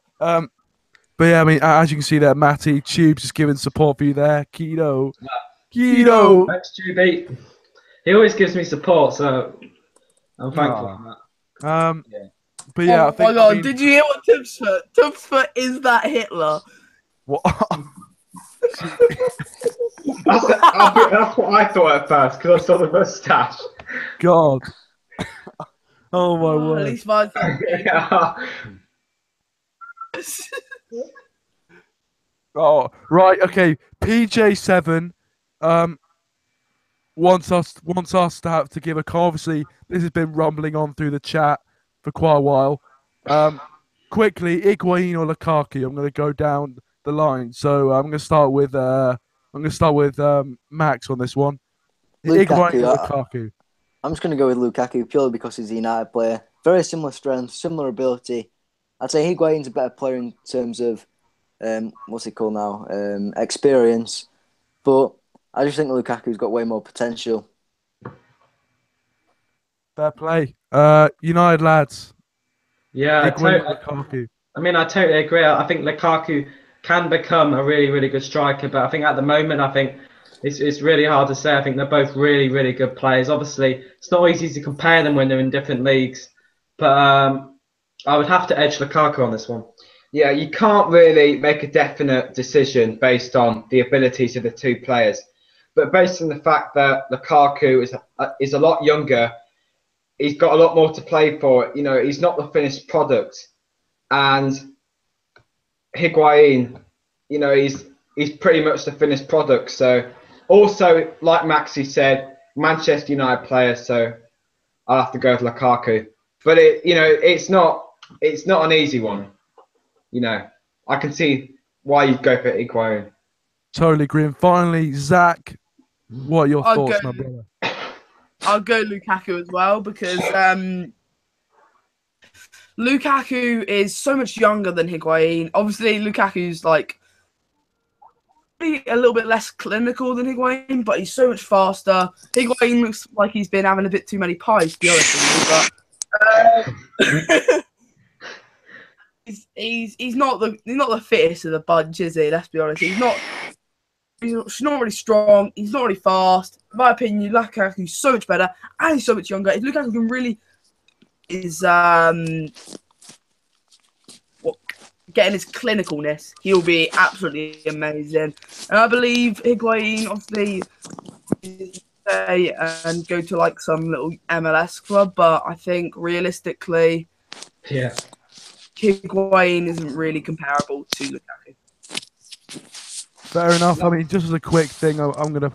But yeah, I mean, as you can see there, Matty Tubes is giving support for you there. Keto. Thanks, Tubey. He always gives me support, so I'm thankful for that. But yeah, Oh I think. my God! I mean, Did you hear what Tubbs put? Tubbs put, is that Hitler? what? That's what I thought at first because I saw the moustache. God. Oh my At word. least mine's not Oh, right. Okay. PJ7 wants us to have to give a call. Obviously, this has been rumbling on through the chat for quite a while. Quickly, Higuain or Lukaku? I'm going to go down the line. So I'm going to start with Max on this one. Higuain or Lukaku? I'm just going to go with Lukaku purely because he's a United player. Very similar strength, similar ability. I'd say Higuain's a better player in terms of what's he called now? Experience. But I just think Lukaku's got way more potential. Fair play. United lads. Yeah, Higuain or Lukaku? I mean, I totally agree. I think Lukaku can become a really, really good striker, but I think at the moment, I think it's really hard to say. I think they're both really, really good players. Obviously, it's not easy to compare them when they're in different leagues, but I would have to edge Lukaku on this one. Yeah, you can't really make a definite decision based on the abilities of the two players, but based on the fact that Lukaku is a lot younger, he's got a lot more to play for. You know, he's not the finished product, and Higuain, you know, he's pretty much the finished product. So, also like Maxi said, Manchester United player, so I'll have to go with Lukaku. But it's not an easy one. You know, I can see why you'd go for Higuain. Totally agree. And finally, Zach, what are your thoughts, my brother? I'll go Lukaku as well because Lukaku is so much younger than Higuain. Obviously, Lukaku's like a little bit less clinical than Higuain, but he's so much faster. Higuain looks like he's been having a bit too many pies, to be honest with you. But he's not the fittest of the bunch, is he? Let's be honest. He's not really strong. He's not really fast. In my opinion, Lukaku's so much better, and he's so much younger. If Lukaku can really getting his clinicalness, he'll be absolutely amazing. And I believe Higuain, obviously, stay and go to like some little MLS club, but I think realistically, Yeah, Higuain isn't really comparable to Lukaku. Fair enough. I mean, just as a quick thing, I'm gonna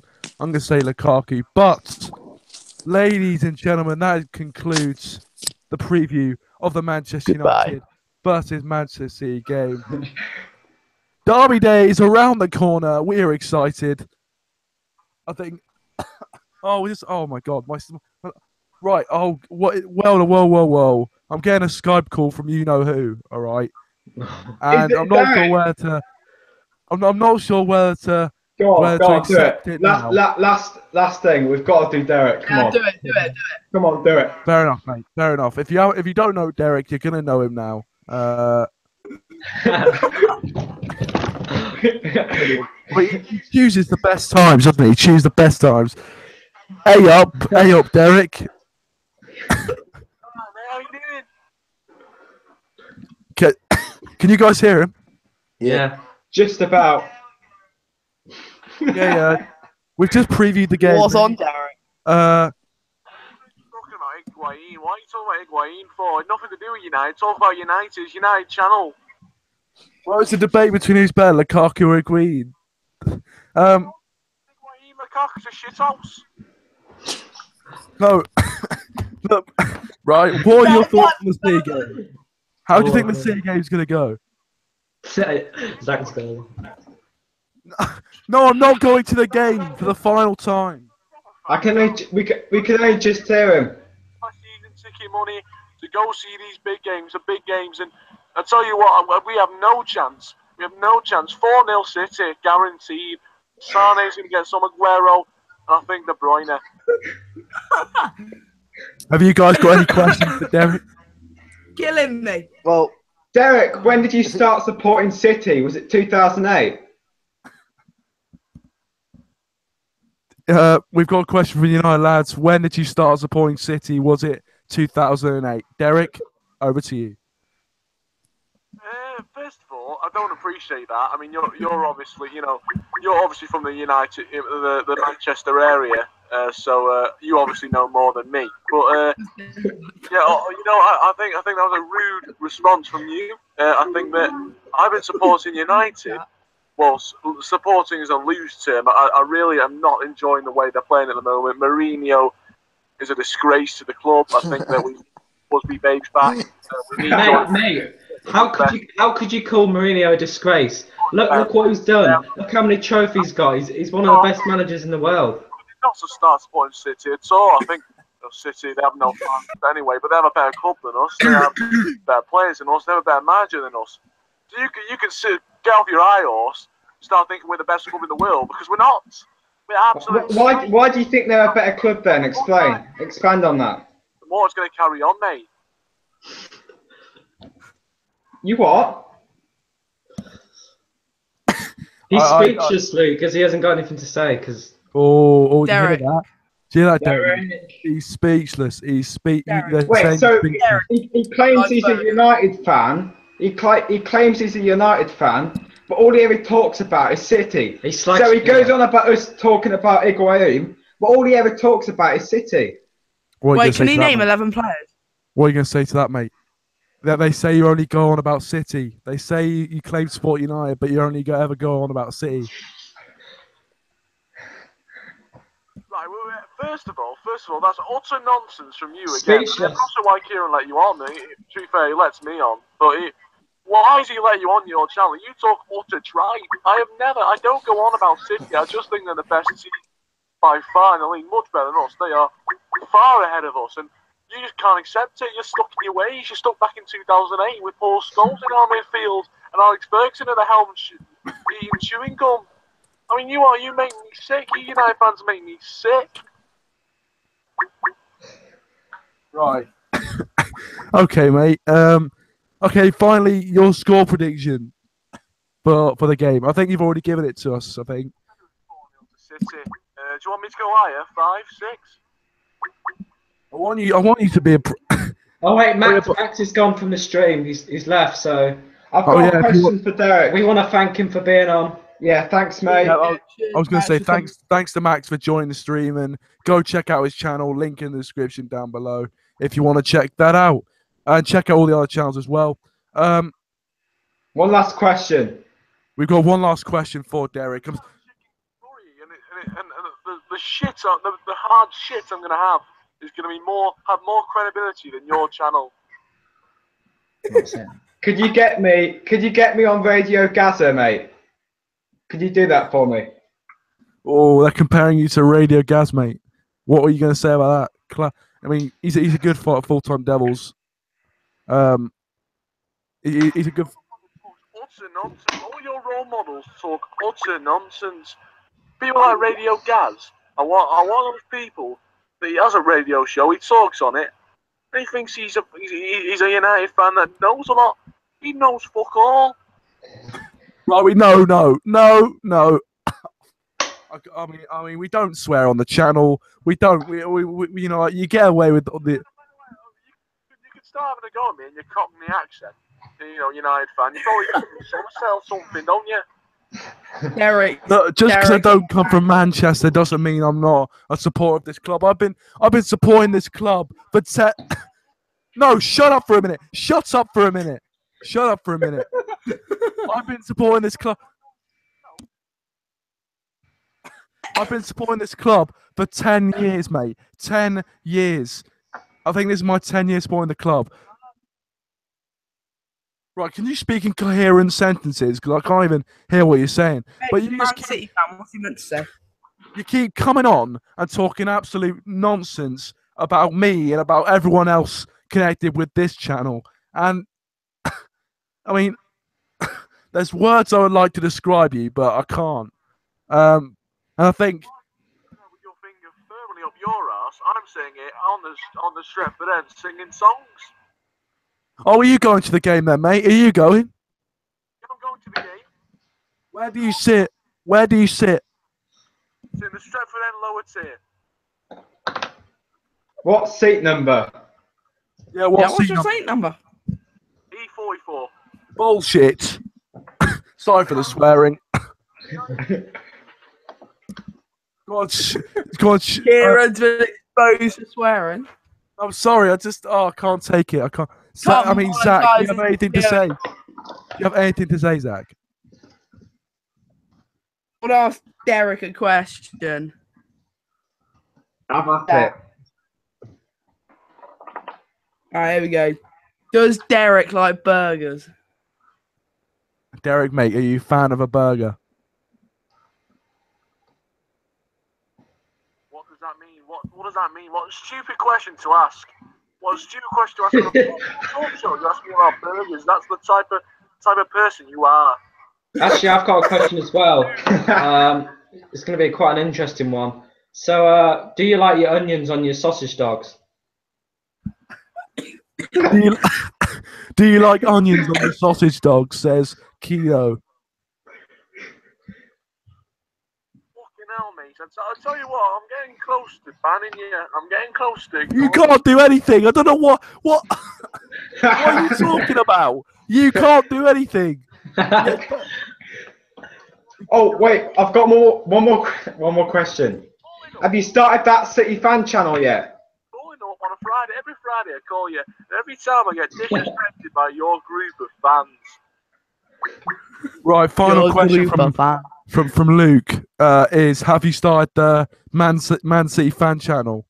say Lukaku. But, ladies and gentlemen, that concludes the preview of the Manchester United versus Manchester City game. Derby Day is around the corner. We are excited. I think. Oh my God! Right. Oh, what? Whoa! I'm getting a Skype call from you know who. All right. And I'm not sure where to. I'm not sure whether to accept it now. Last thing, we've got to do Derek. Come on. Do it. Come on, do it. Fair enough, mate. Fair enough. If you don't know Derek, you're gonna know him now. He chooses the best times, doesn't he? He chooses the best times. Hey up, Derek. How you doing? Can you guys hear him? yeah. Just about. Yeah. We've just previewed the game. What's on, Derek? Talking about Higuain. What are you talking about Higuain for? Nothing to do with United. Talk about United's United channel. Well, it's a debate between who's better, Lukaku or Higuain. Higuain, Lukaku's a shithouse. No. Look, right. What are your thoughts on the City game? How do you think the City game is going to go? Zach's going. No, I'm not going to the game for the final time. We can only just hear him. Last season ticket money to go see these big games, and I tell you what, we have no chance. We have no chance. 4-0 City, guaranteed. Sane's going to get some Aguero, and I think De Bruyne. Have you guys got any questions for Derek? Killing me. Well, Derek, when did you start supporting City? Was it 2008? We've got a question for United lads. When did you start supporting City? Was it 2008? Derek, over to you. First of all, I don't appreciate that. I mean, you're obviously, you're obviously from the the Manchester area, so you obviously know more than me. But yeah, I think that was a rude response from you. I think that I've been supporting United. Well, supporting is a loose term. I really am not enjoying the way they're playing at the moment. Mourinho is a disgrace to the club. I think that we must be babes back. Mate, how could you call Mourinho a disgrace? Look what he's done. Look how many trophies he's got. He's one of the best managers in the world. Not to start supporting City at all. I think City, they have no fans anyway, but they have a better club than us. They have better players than us. They have a better manager than us. So you can get off your high horse, start thinking we're the best club in the world, because we're not. We're absolutely. Why do you think they're a better club then? Expand on that. The more it's going to carry on, mate. You what? He's speechless, Luke, because he hasn't got anything to say. Because did you hear Derek. that? Do you hear that, Derek? He's speechless. Wait, so he claims he's a United fan. He claims he's a United fan, but all he ever talks about is City. So he goes on about us talking about Higuain, but all he ever talks about is City. Wait, can he name 11 players? What are you going to say to that, mate? That they say you only go on about City. They say you claim to support United, but you only ever go on about City. Right, well, first of all, that's utter nonsense from you again. That's also why Kieran let you on. To be fair, he lets me on. But why is he letting you on your channel? You talk utter tripe. I don't go on about City. I just think they're the best team by far in the league, much better than us. They are far ahead of us, and you just can't accept it. You're stuck in your ways. You're stuck back in 2008 with Paul Scholes in our midfield and Alex Ferguson at the helm eating chewing gum. I mean, you make me sick. You United fans make me sick. Right. Okay, mate. Okay, finally, your score prediction for the game. I think you've already given it to us, I think. 4-0 to City. Do you want me to go higher? 5, 6? I want you to be a... Oh, wait, Max is gone from the stream. He's left, so... I've got a question for Derek. We want to thank him for being on. Yeah, thanks, mate. Yeah, I was going to say thanks to Max for joining the stream, and go check out his channel. Link in the description down below if you want to check that out, and check out all the other channels as well. One last question. We've got one last question for Derek. And the shit, the hard shit I'm going to have is going to have more credibility than your channel. Could you get me on Radio Gaza, mate? Could you do that for me? Oh, they're comparing you to Radio Gaz, mate. What are you going to say about that? I mean, he's a good fighter, full-time Devils. He's a good... Utter nonsense. All your role models talk utter nonsense. People like Radio Gaz are one of those people that he has a radio show, he talks on it, and he thinks he's a United fan that knows a lot. He knows fuck all. Right, no. I mean, we don't swear on the channel. We don't. We you know, you get away with the. You can start having a go at me and you're copying the accent. You know, United fan. You probably sell something, don't you? Derek. No, just because I don't come from Manchester doesn't mean I'm not a supporter of this club. I've been supporting this club for No, shut up for a minute. Shut up for a minute. I've been supporting this club. I've been supporting this club for 10 years, mate. 10 years. I think this is my 10 years supporting the club. Right, can you speak in coherent sentences? Because I can't even hear what you're saying. Hey, but you just City fan, what's he meant to say? You keep coming on and talking absolute nonsense about me and about everyone else connected with this channel. And I mean, there's words I would like to describe you, but I can't. And I think With your finger firmly up your ass, I'm saying it on the Stretford end, singing songs. oh, are you going to the game then, mate? Are you going? I'm going to the game. Where do you sit? Where do you sit? It's in the Stretford end lower tier. What seat number? Yeah, what's what's the your seat number? E44. bullshit? Sorry for the swearing. God, Kieran's been exposed to swearing. I'm sorry. I can't take it. I can't. Come I mean, on, Zach, do you guys, have anything to yeah. say? Do you have anything to say, Zach? I want to ask Derek a question. Have at it. Alright, here we go. Does Derek like burgers? Derek, mate, are you a fan of a burger? What does that mean? What does that mean? What a stupid question to ask. What a stupid question to ask on a talk show. You're asking about burgers. That's the type of person you are. Actually, I've got a question as well. It's going to be quite an interesting one. So, do you like your onions on your sausage dogs? Do you like onions on the sausage dog? Says Kilo. Fucking hell, mate. I'll tell you what, I'm getting close to banning you. I'm getting close to. You can't do anything. I don't know what what are you talking about? You can't do anything. Oh wait, I've got one more question. Have you started that City fan channel yet? Calling up on a Friday. Every Friday I call you. And every time I get disrespected by your group of fans. Right, final question from Luke is: have you started the Man City fan channel?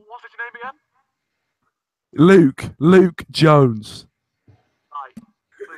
What's your name again? Luke Jones. Right.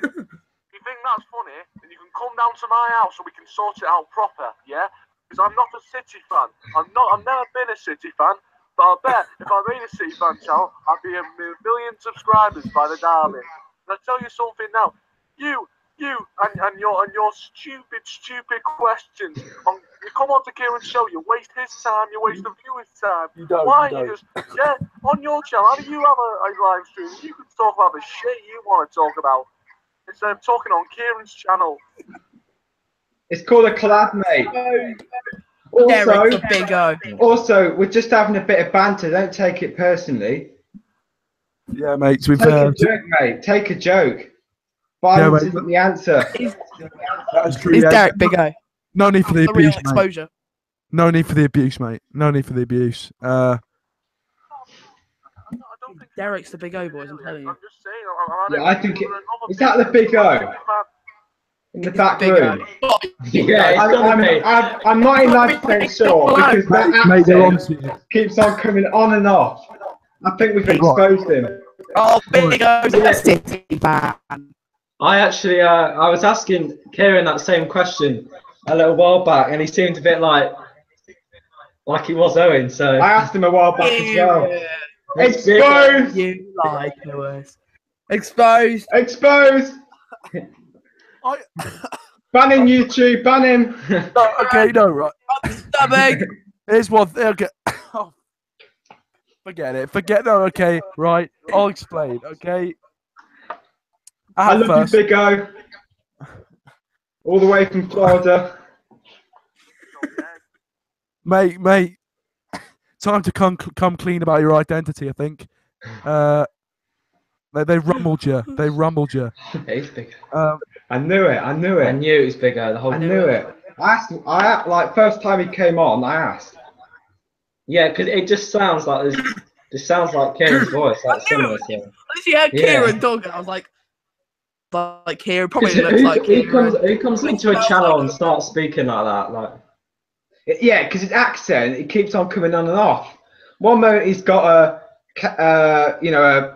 If you think that's funny, then you can come down to my house and we can sort it out proper, yeah? Because I'm not a City fan. I've never been a City fan, but I bet if I made a City fan channel, I'd be a million subscribers by the derby. And I tell you something now, you and your stupid questions. You come on to Kieran's show, you waste his time, you waste the viewers' time. You don't. Why you just on your channel? How do you have a live stream? You can talk about the shit you want to talk about instead of talking on Kieran's channel. It's called a collab, mate. Derek's a big O. Also, we're just having a bit of banter. Don't take it personally. Yeah, mate. To be Take fair, a joke, mate. Take a joke. Violence isn't the answer. that's true. Is Yeah. Derek big O? No need for the The real abuse, mate. exposure. No need for the abuse, mate. No need for the abuse. I don't think Derek's the big O, boys. I'm telling you. I'm just saying. Yeah, I think is that the big O in the back Big room? O. Yeah, I'm 99% sure because that Mate, they're on accent to you. keeps on coming on and off. I think we've exposed him. Oh, big O's a City fan. I actually, I was asking Kieran that same question a little while back, and he seemed a bit like he was Owen. So I asked him a while back as well. Yeah. Exposed! You like us. Exposed. Exposed! Ban him, YouTube, ban him! No, okay, no, right. Stabbing. Here's one thing. Okay. Oh, forget it. No, okay, right. I'll explain, okay? I love First, you, Big O. All the way from Florida. mate. Time to come clean about your identity, I think. They rumbled you. he's big. I knew it. I knew it was big O the whole I time. knew it. I asked him, like, first time he came on, I asked. Yeah, because it just sounds like this sounds like Kieran's voice, like similar to him. I literally had Kieran talking. I was like Kieran probably looks like Kieran. Who comes into a channel and starts speaking like that? Like, Yeah, because his accent, it keeps on coming on and off. One moment he's got a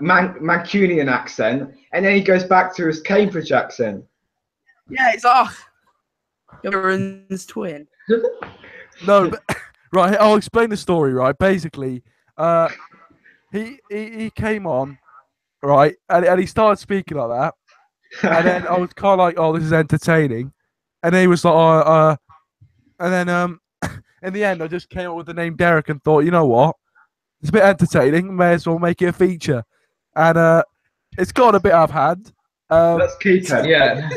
Mancunian accent, and then he goes back to his Cambridge accent. Yeah, it's Kieran's twin. No, but Right, I'll explain the story. Right, basically, he came on, right, and he started speaking like that, and then I was kind of like, oh, this is entertaining, and then he was like, and then in the end, I just came up with the name Derek and thought, you know what, it's a bit entertaining, may as well make it a feature, and it's got a bit out of hand. Let's keep it. Yeah.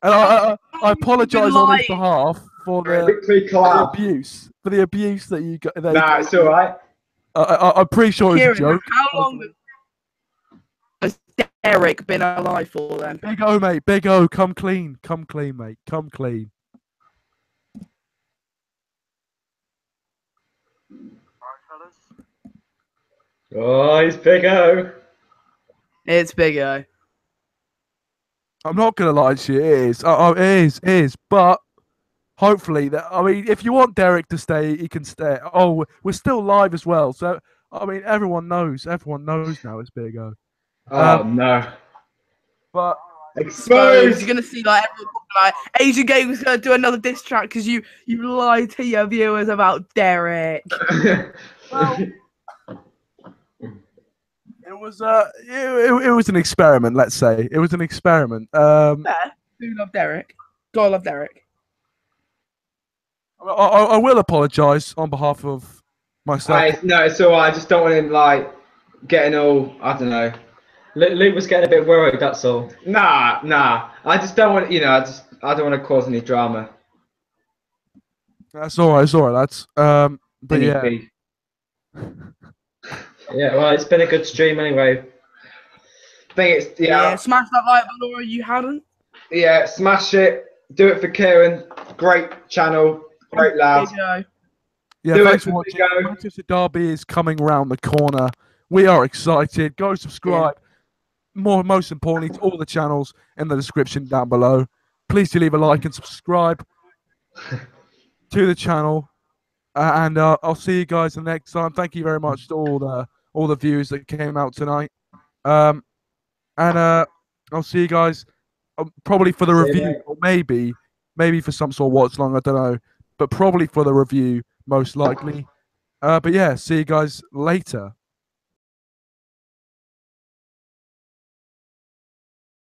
And I apologise on his lying. behalf for the Weekly collab. abuse, that you got. That Nah, it's all right. I'm pretty sure it was a Kieran, joke. how long has Derek been alive for then? Big O, mate. Big O, come clean, mate. Come clean. Alright, fellas. Oh, he's Big O. It's Big O. I'm not gonna lie to you, it is. It is. But hopefully, I mean, if you want Derek to stay, he can stay. Oh, we're still live as well, so I mean, everyone knows. Everyone knows now it's Big O. Oh no. But So Exposed. you're gonna see like everyone like Asian Games gonna do another diss track because you lied to your viewers about Derek. well, it was it was an experiment. Let's say it was an experiment. Fair. Do love Derek. Gotta love Derek. I will apologise on behalf of myself. No, it's all right. I just don't want him like getting all. I don't know. Luke was getting a bit worried. That's all. Nah. I just don't want. I don't want to cause any drama. That's all right. It's all right, lads. But yeah. NEP. Yeah. Well, it's been a good stream anyway. I think it's Yeah, smash that like button, Laura. You hadn't. Yeah, smash it. Do it for Kieran. Great channel. Great lad. Big O. Yeah, Do thanks it for for watching. Big O. Manchester Derby is coming round the corner. We are excited. Go subscribe. Most importantly, to all the channels in the description down below. Please do leave a like and subscribe to the channel. And I'll see you guys the next time. Thank you very much to all the viewers that came out tonight. And I'll see you guys probably for the See you, review, mate. or maybe for some sort of watch long. I don't know, but probably for the review most likely. But yeah, see you guys later.